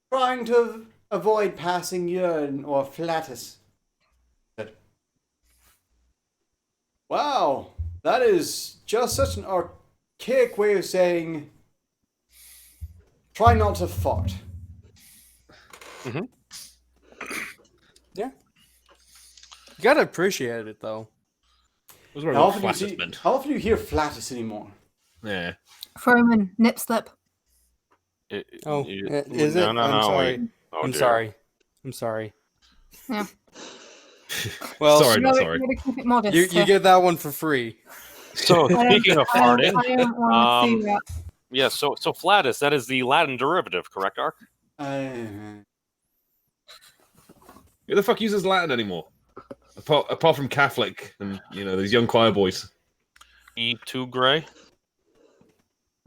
trying to avoid passing urine or flatus. Wow, that is just such an archaic way of saying try not to fart. Mm-hmm. yeah, you gotta appreciate it though. Was where How all often, flatus meant. how often do you hear flatus anymore? Yeah. Froman, nip slip. Oh, You- is it? No, I'm sorry. wait. Oh, I'm dear. sorry. I'm sorry. Yeah. Well, Sorry, not No, sorry. you gotta keep it modest. you get that one for free. So speaking of farting, I don't want to see that. yeah. So flatus, that is the Latin derivative, correct, Ark? Who the fuck uses Latin anymore? Apart from Catholic and, these young choir boys. E2 Gray.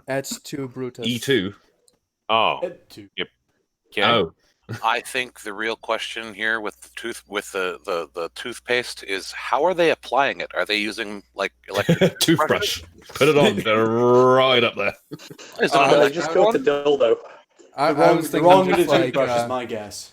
That's too Brutus. E2. Oh. Okay. Oh. I think the real question here with the toothpaste is how are they applying it? Are they using like electric Toothbrush. Put it on. They're right up there. Is it No, an they electric just go with the dildo. I was the wrong thinking bit just of like toothbrush is my guess.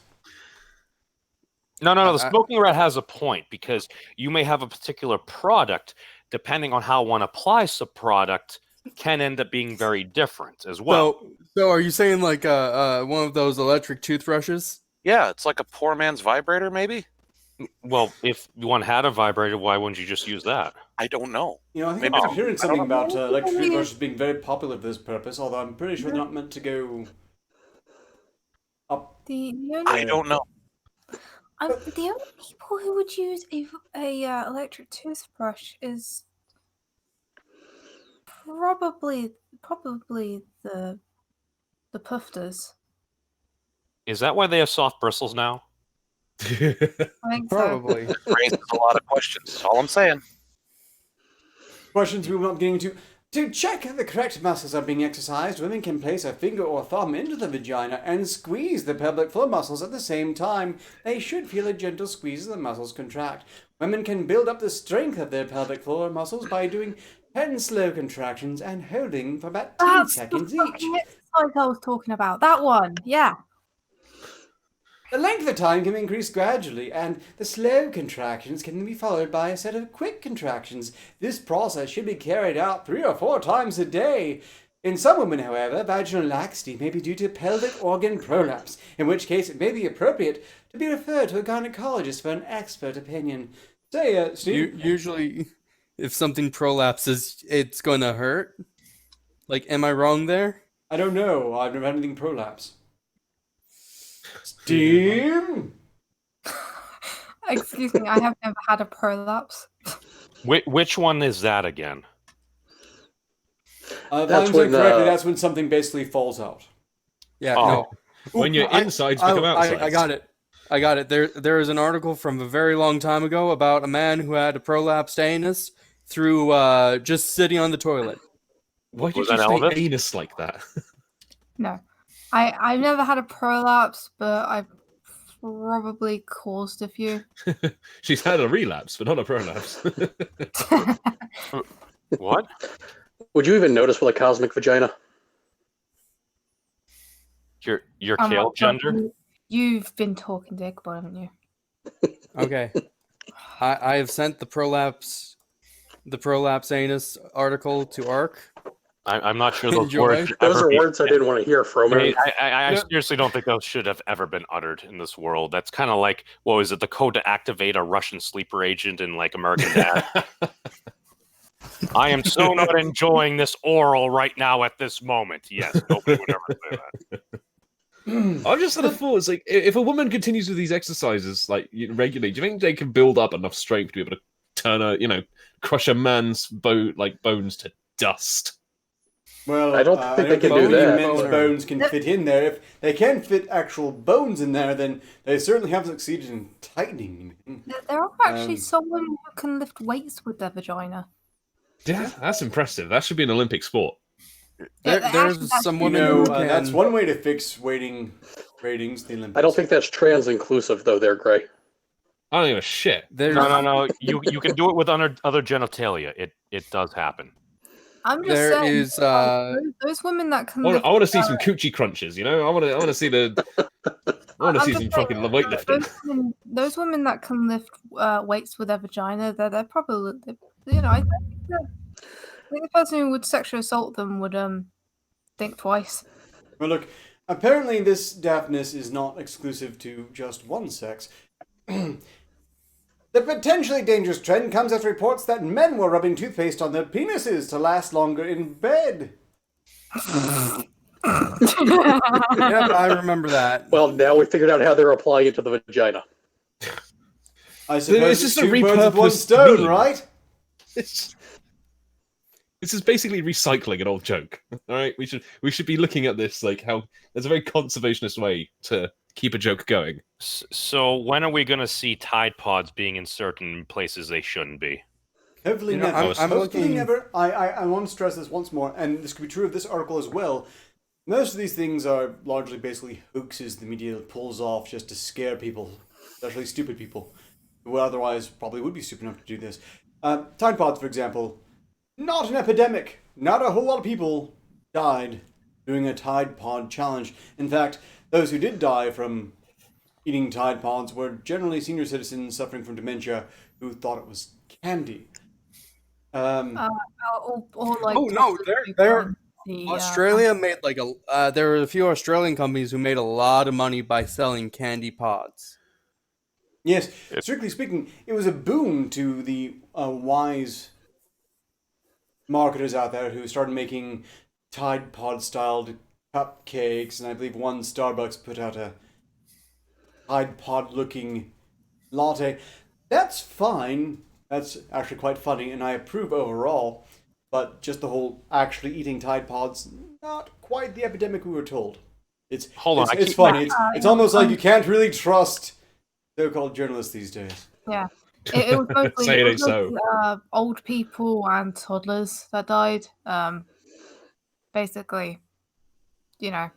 No. The smoking rat has a point because you may have a particular product, depending on how one applies the product, can end up being very different as well. So are you saying like one of those electric toothbrushes? Yeah, it's like a poor man's vibrator, maybe. Well, if one had a vibrator, why wouldn't you just use that? I don't know. You know, I think Maybe I was not. hearing I something don't about electric know. toothbrushes being very popular for this purpose, although I'm pretty sure they're not meant to go up. The I only don't know. the only people who would use a electric toothbrush is probably the pufters. Is that why they have soft bristles now? I think so. Probably. Raises a lot of questions. That's all I'm saying. Questions we will not get into. To check if the correct muscles are being exercised, women can place a finger or thumb into the vagina and squeeze the pelvic floor muscles at the same time. They should feel a gentle squeeze as the muscles contract. Women can build up the strength of their pelvic floor muscles by doing 10 slow contractions and holding for about 10 That's seconds the each. fucking exercise I was talking about. That one, yeah. The length of time can increase gradually, and the slow contractions can be followed by a set of quick contractions. This process should be carried out 3 or 4 times a day. In some women, however, vaginal laxity may be due to pelvic organ prolapse, in which case it may be appropriate to be referred to a gynecologist for an expert opinion. Say, Steve? Usually, if something prolapses, it's going to hurt. Like, am I wrong there? I don't know. I've never had anything prolapse. Steve? Excuse me, I have never had a prolapse. Which one is that again? If I understand correctly, that's when something basically falls out. Yeah, Oh. no. When your insides become outsides. I got it. There is an article from a very long time ago about a man who had a prolapsed anus through just sitting on the toilet. Why did Was you that say Elvis? anus like that? No. I've never had a prolapse, but I've probably caused a few. She's had a relapse, but not a prolapse. What? Would you even notice with a cosmic vagina? Your Oh my kale God, gender? You've been talking dick, but haven't you? Okay. I have sent the prolapse anus article to Ark. I'm not sure those Enjoy. words. should Those ever are be- words I didn't want to hear from her. I seriously don't think those should have ever been uttered in this world. That's kind of like, what was it, the code to activate a Russian sleeper agent in like American Dad? I am so not enjoying this oral right now at this moment. Yes, nobody would ever say that. I've just had a thought. It's like, if a woman continues with these exercises like regularly, do you think they can build up enough strength to be able to turn crush a man's bones to dust? Well, I don't think they can do that. Men's bones can fit in there. If they can fit actual bones in there, then they certainly have succeeded in tightening. There are actually some women who can lift weights with their vagina. Yeah, that's impressive. That should be an Olympic sport. There's some women who can... that's one way to fix ratings. The Olympics. I don't think that's trans inclusive though. There, Gray. I don't give a shit. No. You can do it with other genitalia. It does happen. I'm just There saying, is, those women that can. I want to see some coochie crunches. I want to see the. I want to see some fucking weightlifting. Those women that can lift weights with their vagina, they're probably, I think the person who would sexually assault them would think twice. Well, look. Apparently, this deafness is not exclusive to just one sex. The potentially dangerous trend comes after reports that men were rubbing toothpaste on their penises to last longer in bed. Yep, I remember that. Well, now we figured out how they're applying it to the vagina. I suppose It's just it's a two birds with one repurposed stone, meme. right? This is basically recycling an old joke. All right, we should be looking at this like how there's a very conservationist way to keep a joke going. So when are we going to see Tide Pods being in certain places they shouldn't be? Hopefully You know, never. I'm Hopefully looking- never. I want to stress this once more, and this could be true of this article as well. Most of these things are largely basically hoaxes the media pulls off just to scare people, especially stupid people, who otherwise probably would be stupid enough to do this. Tide Pods, for example, not an epidemic. Not a whole lot of people died doing a Tide Pod challenge. In fact, those who did die from eating Tide Pods were generally senior citizens suffering from dementia who thought it was candy. Or like. Oh no, Australia made like there were a few Australian companies who made a lot of money by selling candy pods. Yes, strictly speaking, it was a boon to the wise marketers out there who started making Tide Pod styled cupcakes, and I believe one Starbucks put out a Tide Pod looking latte. That's fine. That's actually quite funny, and I approve overall. But just the whole actually eating Tide Pods, not quite the epidemic we were told. It's funny. It's almost like you can't really trust so-called journalists these days. Yeah. It was mostly, Say it ain't so. Old people and toddlers that died. Basically, you know.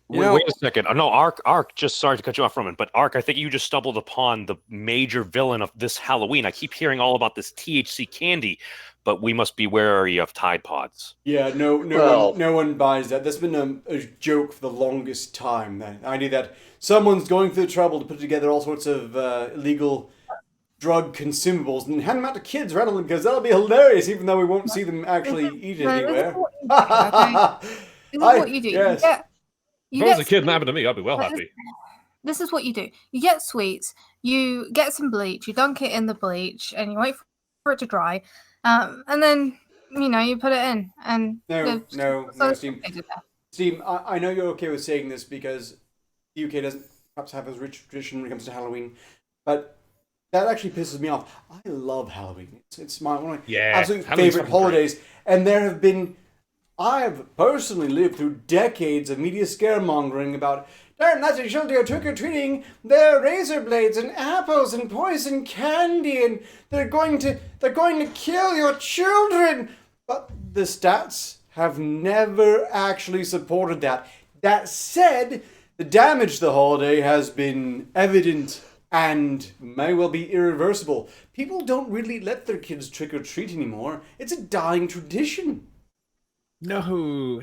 Wait a second. No, Ark, just sorry to cut you off from it, but Ark, I think you just stumbled upon the major villain of this Halloween. I keep hearing all about this THC candy, but we must be wary of Tide Pods. Yeah, no one buys that. That's been a joke for the longest time. The idea that someone's going through the trouble to put together all sorts of illegal drug consumables and hand them out to kids randomly because that'll be hilarious, even though we won't see them actually eat it anywhere. This is what you do. Yes. If I was a kid and that happened to me, I'd be well happy. This is what you do. You get sweets, you get some bleach, you dunk it in the bleach, and you wait for it to dry, and then, you put it in. And No, Steve, I know you're okay with saying this because the UK doesn't perhaps have as rich tradition when it comes to Halloween, but that actually pisses me off. I love Halloween. It's one of my absolute favorite holidays, and there have been... I've personally lived through decades of media scaremongering about darn Nazi children are trick-or-treating, they're razor blades and apples and poison candy, and they're going to kill your children. But the stats have never actually supported that. That said, the damage to the holiday has been evident and may well be irreversible. People don't really let their kids trick-or-treat anymore. It's a dying tradition. No,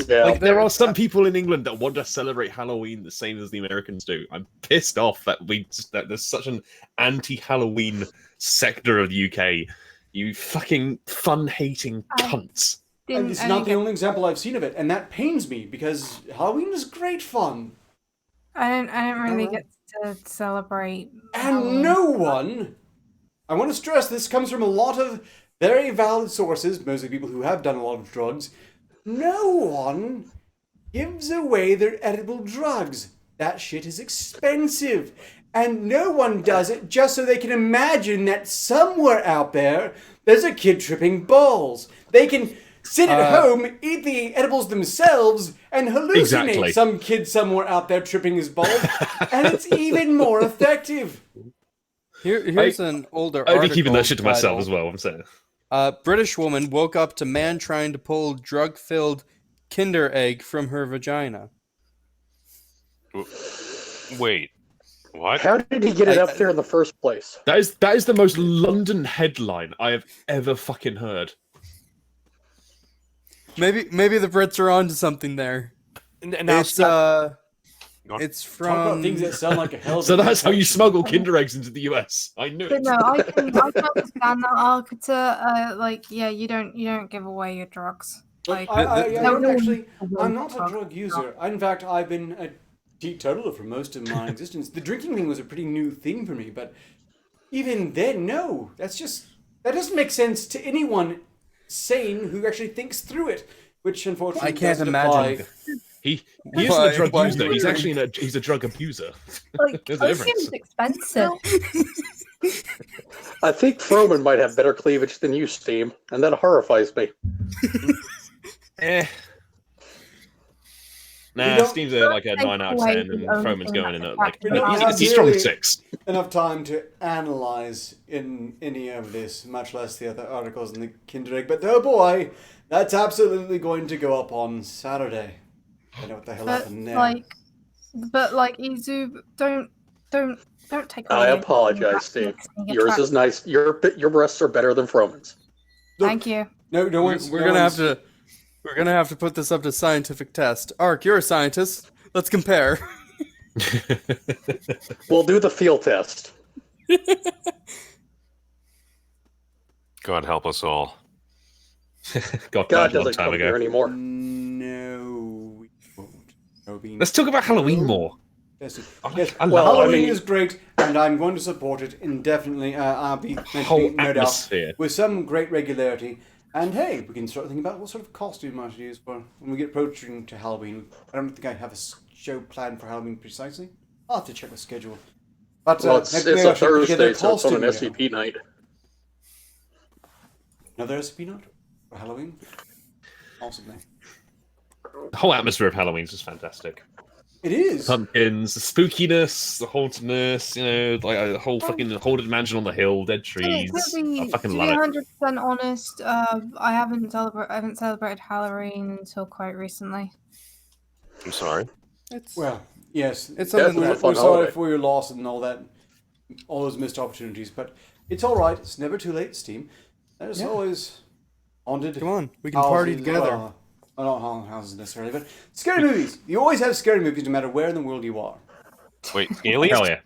like there are some people in England that want to celebrate Halloween the same as the Americans do. I'm pissed off that there's such an anti-Halloween sector of the UK. You fucking fun-hating cunts. And it's not the only example I've seen of it, and that pains me because Halloween is great fun. I don't really get to celebrate. And no one. I want to stress this comes from a lot of very valid sources, mostly people who have done a lot of drugs. No one gives away their edible drugs. That shit is expensive. And no one does it just so they can imagine that somewhere out there's a kid tripping balls. They can sit at home, eat the edibles themselves, and hallucinate some kid somewhere out there tripping his balls. And it's even more effective. Here's an older article. I'd be keeping that shit to myself as well, I'm saying. British woman woke up to man trying to pull drug-filled Kinder egg from her vagina. Wait, what? How did he get it up there in the first place? That is the most London headline I have ever fucking heard. Maybe the Brits are onto something there. It's from... Talk about things that sound like a hell of a... So that's how you smuggle Kinder eggs into the US. I knew it. No, I can understand that, Arketer. You don't give away your drugs. I'm not a drug user. In fact, I've been a teetotaler for most of my existence. The drinking thing was a pretty new thing for me, but even then, no. That doesn't make sense to anyone sane who actually thinks through it, which unfortunately I can't doesn't imagine. apply. He isn't a drug user. He's actually he's a drug abuser. There's a difference. It's expensive. I think Froman might have better cleavage than you, Steam, and that horrifies me. Nah, Steam's like a 9 out of 10, and Froman's going in at he's strong 6. Enough time to analyze in any of this, much less the other articles in the Kinder Egg. But oh boy, that's absolutely going to go up on Saturday. I know what the hell happened there. Izu, don't take. I apologize, Steve. Yours is nice. Your breasts are better than Froman's. Thank you. We're gonna have to put this up to scientific test. Ark, you're a scientist. Let's compare. We'll do the field test. God help us all. God doesn't come here anymore. No, we won't. Let's talk about Halloween more. Halloween is great. and I'm going to support it indefinitely. I'll be Whole mentioning, no doubt, atmosphere. with some great regularity. And hey, we can start thinking about what sort of costume I should use for when we get approaching to Halloween. I don't think I have a show planned for Halloween precisely. I'll have to check the schedule. But Well, it's maybe a I should put together Thursday, so it's on an costume, SCP night. Another SCP night for Halloween? Awesome name. The whole atmosphere of Halloween is just fantastic. It is. Pumpkins, the spookiness, the hauntedness, like a whole fucking haunted mansion on the hill, dead trees. I fucking love it. To be 100% honest, I haven't celebrated Halloween until quite recently. I'm sorry. Well, yes. It's something Definitely a that fun We're sorry holiday. for your loss and all that, all those missed opportunities, but it's all right. It's never too late, Steam. There's always haunted. Come on, we can party houses, together. Well, not haunted houses necessarily, but scary movies. You always have scary movies, no matter where in the world you are. Wait, Scalies? Hell yeah.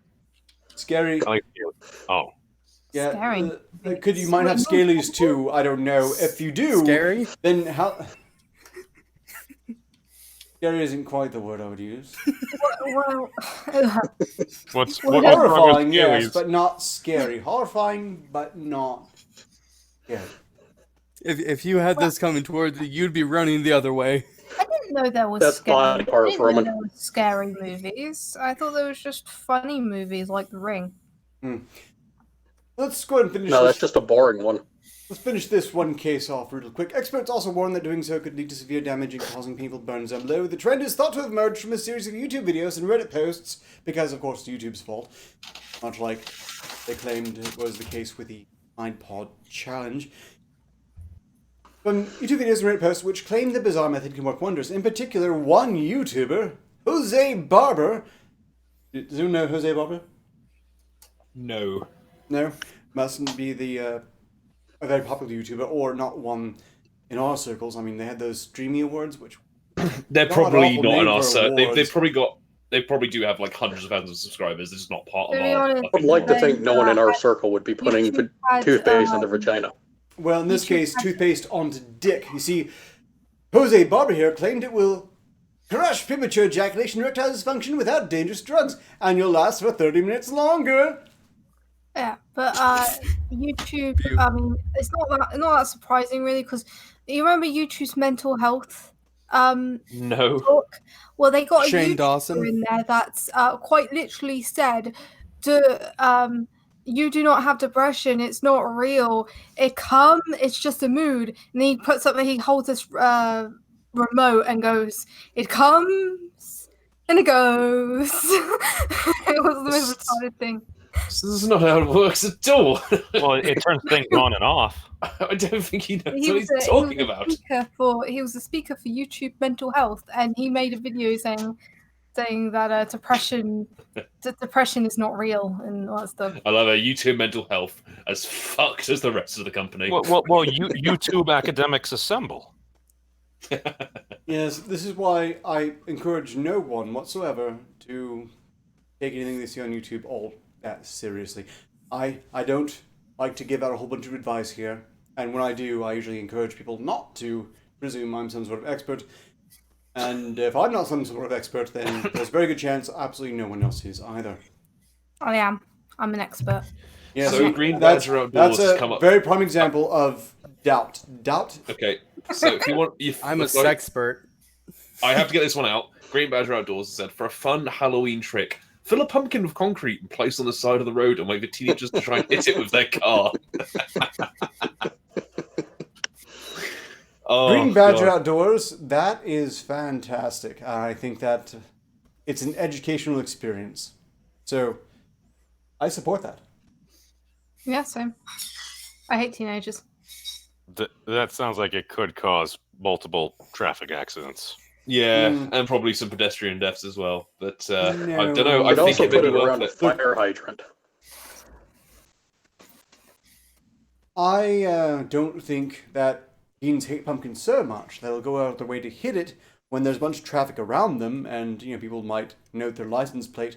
Scary. I like Scalies. Oh. Yeah. Scary. You might have scalies too. I don't know. If you do, Scary? then how? Scary isn't quite the word I would use. Well, What's Well, wrong with Horrifying, yes, Scalies? but not scary. Horrifying, but not scary. If you had this coming towards you, you'd be running the other way. I didn't know there was That's scary. body horror I didn't for a know minute. there was scary movies. I thought there was just funny movies like The Ring. Let's go ahead and finish No, this. that's just a boring one. Let's finish this one case off real quick. Experts also warn that doing so could lead to severe damage and causing painful burns down below. The trend is thought to have emerged from a series of YouTube videos and Reddit posts, because of course it's YouTube's fault. Much like they claimed it was the case with the iPod challenge. From YouTube videos and Reddit posts which claim the bizarre method can work wonders. In particular, one YouTuber, Jose Barber. Does anyone know Jose Barber? No. No? Mustn't be a very popular YouTuber, or not one in our circles. I mean, they had those Streamy Awards, which They're Not an probably awful not name in our for set. They awards. probably do have like hundreds of thousands of subscribers. They're just not part To of be our. honest, I would like to Then, think no one in our uh, circle would be putting YouTube had, toothpaste in their vagina. well, in this You should case, have- toothpaste onto dick. You see, Jose Barber here claimed it will crush premature ejaculation erectile dysfunction without dangerous drugs, and you'll last for 30 minutes longer. Yeah, but YouTube. I mean, it's not that surprising really, because you remember YouTube's mental health No. talk. Well, they got a Shane YouTuber Dawson. in there that's quite literally said, "You do not have depression. It's not real. It's just a mood." And he puts up. He holds this remote and goes, "It comes and it goes." It was the most retarded thing. This is not how it works at all. Well, it turns things on and off. I don't think he knows He what was he's talking about. he was a speaker for YouTube mental health, and he made a video saying that depression is not real and all that stuff. I love it. YouTube mental health as fucked as the rest of the company. Well, YouTube academics assemble. Yes, this is why I encourage no one whatsoever to take anything they see on YouTube all that seriously. I don't like to give out a whole bunch of advice here, and when I do, I usually encourage people not to presume I'm some sort of expert. And if I'm not some sort of expert, then there's a very good chance absolutely no one else is either. I am. I'm an expert. Yeah, So Green Badger Outdoors that's has a come up. very prime example of doubt. Doubt? Okay, so if you want, I'm a sorry, sexpert. I have to get this one out. Green Badger Outdoors said, for a fun Halloween trick, fill a pumpkin with concrete and place on the side of the road and wait for teenagers to try and hit it with their car. Oh, Green Badger God. Outdoors, that is fantastic. I think that it's an educational experience. So, I support that. Yeah, same. I hate teenagers. That sounds like it could cause multiple traffic accidents. Yeah, Mm. and probably some pedestrian deaths as well. But I No. don't know. I I'd think also it put may it be worth around a it. fire hydrant. I don't think that teens hate pumpkins so much. They'll go out of their way to hit it when there's a bunch of traffic around them, and people might note their license plate,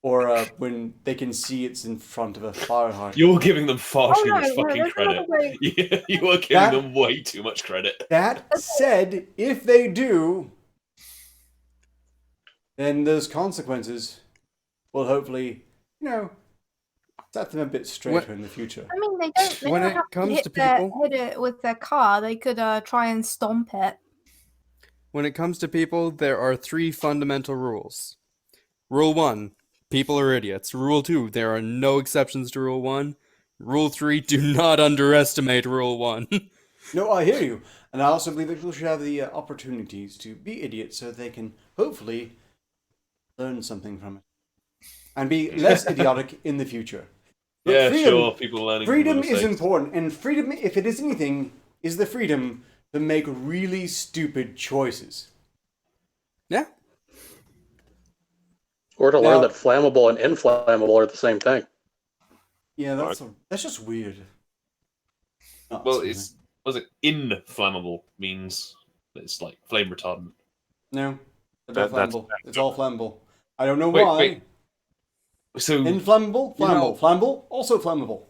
or when they can see it's in front of a fire hydrant. You're giving them far Oh, too no, much no, fucking there's credit. another way. Yeah, you are giving That- them way too much credit. That said, if they do, then those consequences will hopefully, set them a bit straighter in the future. I mean, they don't. When don't it have to comes hit to people- hit it with their car. They could try and stomp it. When it comes to people, there are 3 fundamental rules. Rule 1, people are idiots. Rule 2, there are no exceptions to Rule 1. Rule 3, do not underestimate Rule 1. No, I hear you. And I also believe that people should have the opportunities to be idiots so they can hopefully learn something from it. And be less idiotic in the future. But Yeah, freedom, sure. People learning. from freedom their is mistakes. important. And freedom, if it is anything, is the freedom to make really stupid choices. Yeah. Or to Now- learn that flammable and inflammable are the same thing. Yeah, that's just weird. Not Well, something. was it inflammable means it's like flame retardant. No, they're both That's- flammable. It's all flammable. I don't know Wait, why. wait. So Inflammable, You know- flammable, flammable, also flammable.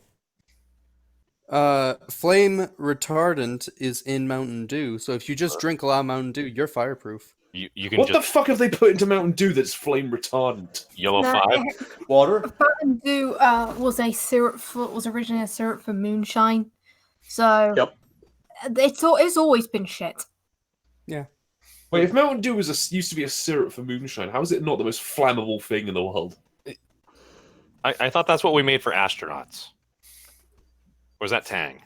Flame retardant is in Mountain Dew, so if you just drink a lot of Mountain Dew, you're fireproof. You can what the just fuck have they put into Mountain Dew that's flame retardant? yellow No, 5. Water. Mountain Dew was originally a syrup for moonshine. So Yep. it's always been shit. Wait, if Mountain Dew used to be a syrup for moonshine, how is it not the most flammable thing in the world? I thought that's what we made for astronauts. Or was that Tang?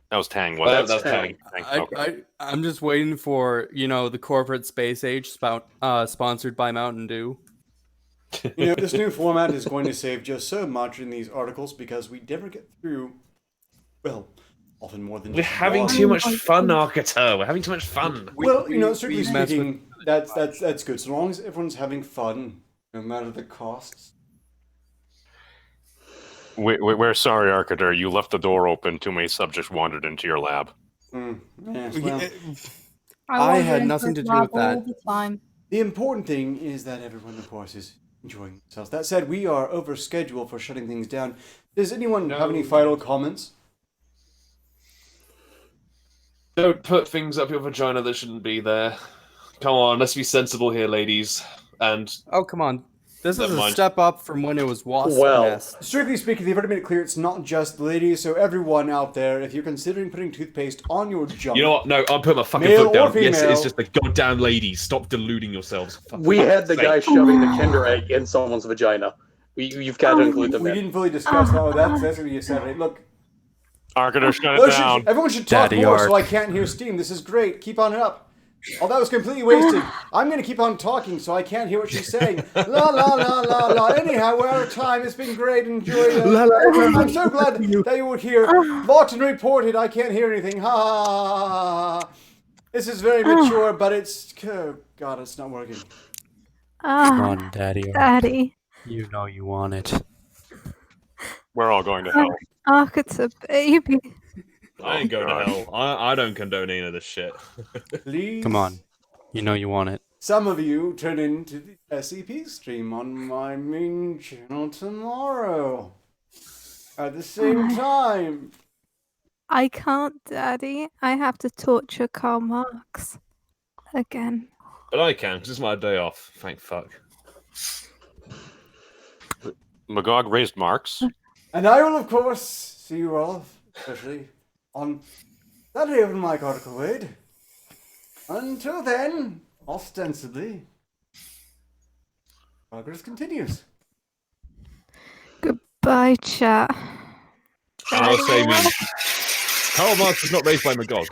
That was Tang. What? That's That's Tang. Tang. Okay. I'm just waiting for, the corporate space age sponsored by Mountain Dew. You know, this new format is going to save just so much in these articles because we never get through, well, often more than We're just having one. too much fun, Arketer. We're having too much fun. Well, strictly we mess with- speaking, that's good. So long as everyone's having fun, no matter the costs. We're sorry, Arketer. You left the door open. Too many subjects wandered into your lab. Yes, well, I wander had into nothing the to do lab with that. all the time. the important thing is that everyone, of course, is enjoying themselves. That said, we are over schedule for shutting things down. Does anyone have any final comments? Don't put things up your vagina that shouldn't be there. Come on, let's be sensible here, ladies. And Oh, come on. This is Never a mind. step up from when it was wasp Well- nest. Strictly speaking, they've already made it clear it's not just ladies, so everyone out there, if you're considering putting toothpaste on your junk, you know what? No, I'll put my fucking Male foot down. or Yes, female. it's just the goddamn ladies. Stop deluding yourselves. For We fuck's had the sake. guy shoving the Kinder Egg in someone's vagina. You've got to include them we in. didn't fully discuss that. Oh, that's what you said. Right? Look, Arketer, shut it down. everyone should talk Daddy more Ark. so I can't hear Steam. This is great. Keep on it up. Oh, that was completely wasted. I'm going to keep on talking so I can't hear what she's saying. La la la la la. Anyhow, we're out of time. It's been great. Enjoy it. I'm so glad that you were here. Lawton reported. I can't hear anything. Ha ha ha ha ha. This is very mature, but it's... Oh, God, it's not working. Ah, Daddy. Daddy. You know you want it. We're all going to hell. Arketer, baby. I ain't going to God. hell. I don't condone any of this shit. Please. Come on. You know you want it. Some of you turn into the SCP stream on my main channel tomorrow. At the same time. I can't, Daddy. I have to torture Karl Marx again. But I can, because it's my day off. Thank fuck. Magog raised Marx. And I will, of course, see you all, especially on Saturday open mic article read. Until then, ostensibly, progress continues. Goodbye, chat. And I'll say, Karl Marx was not raised by Magog.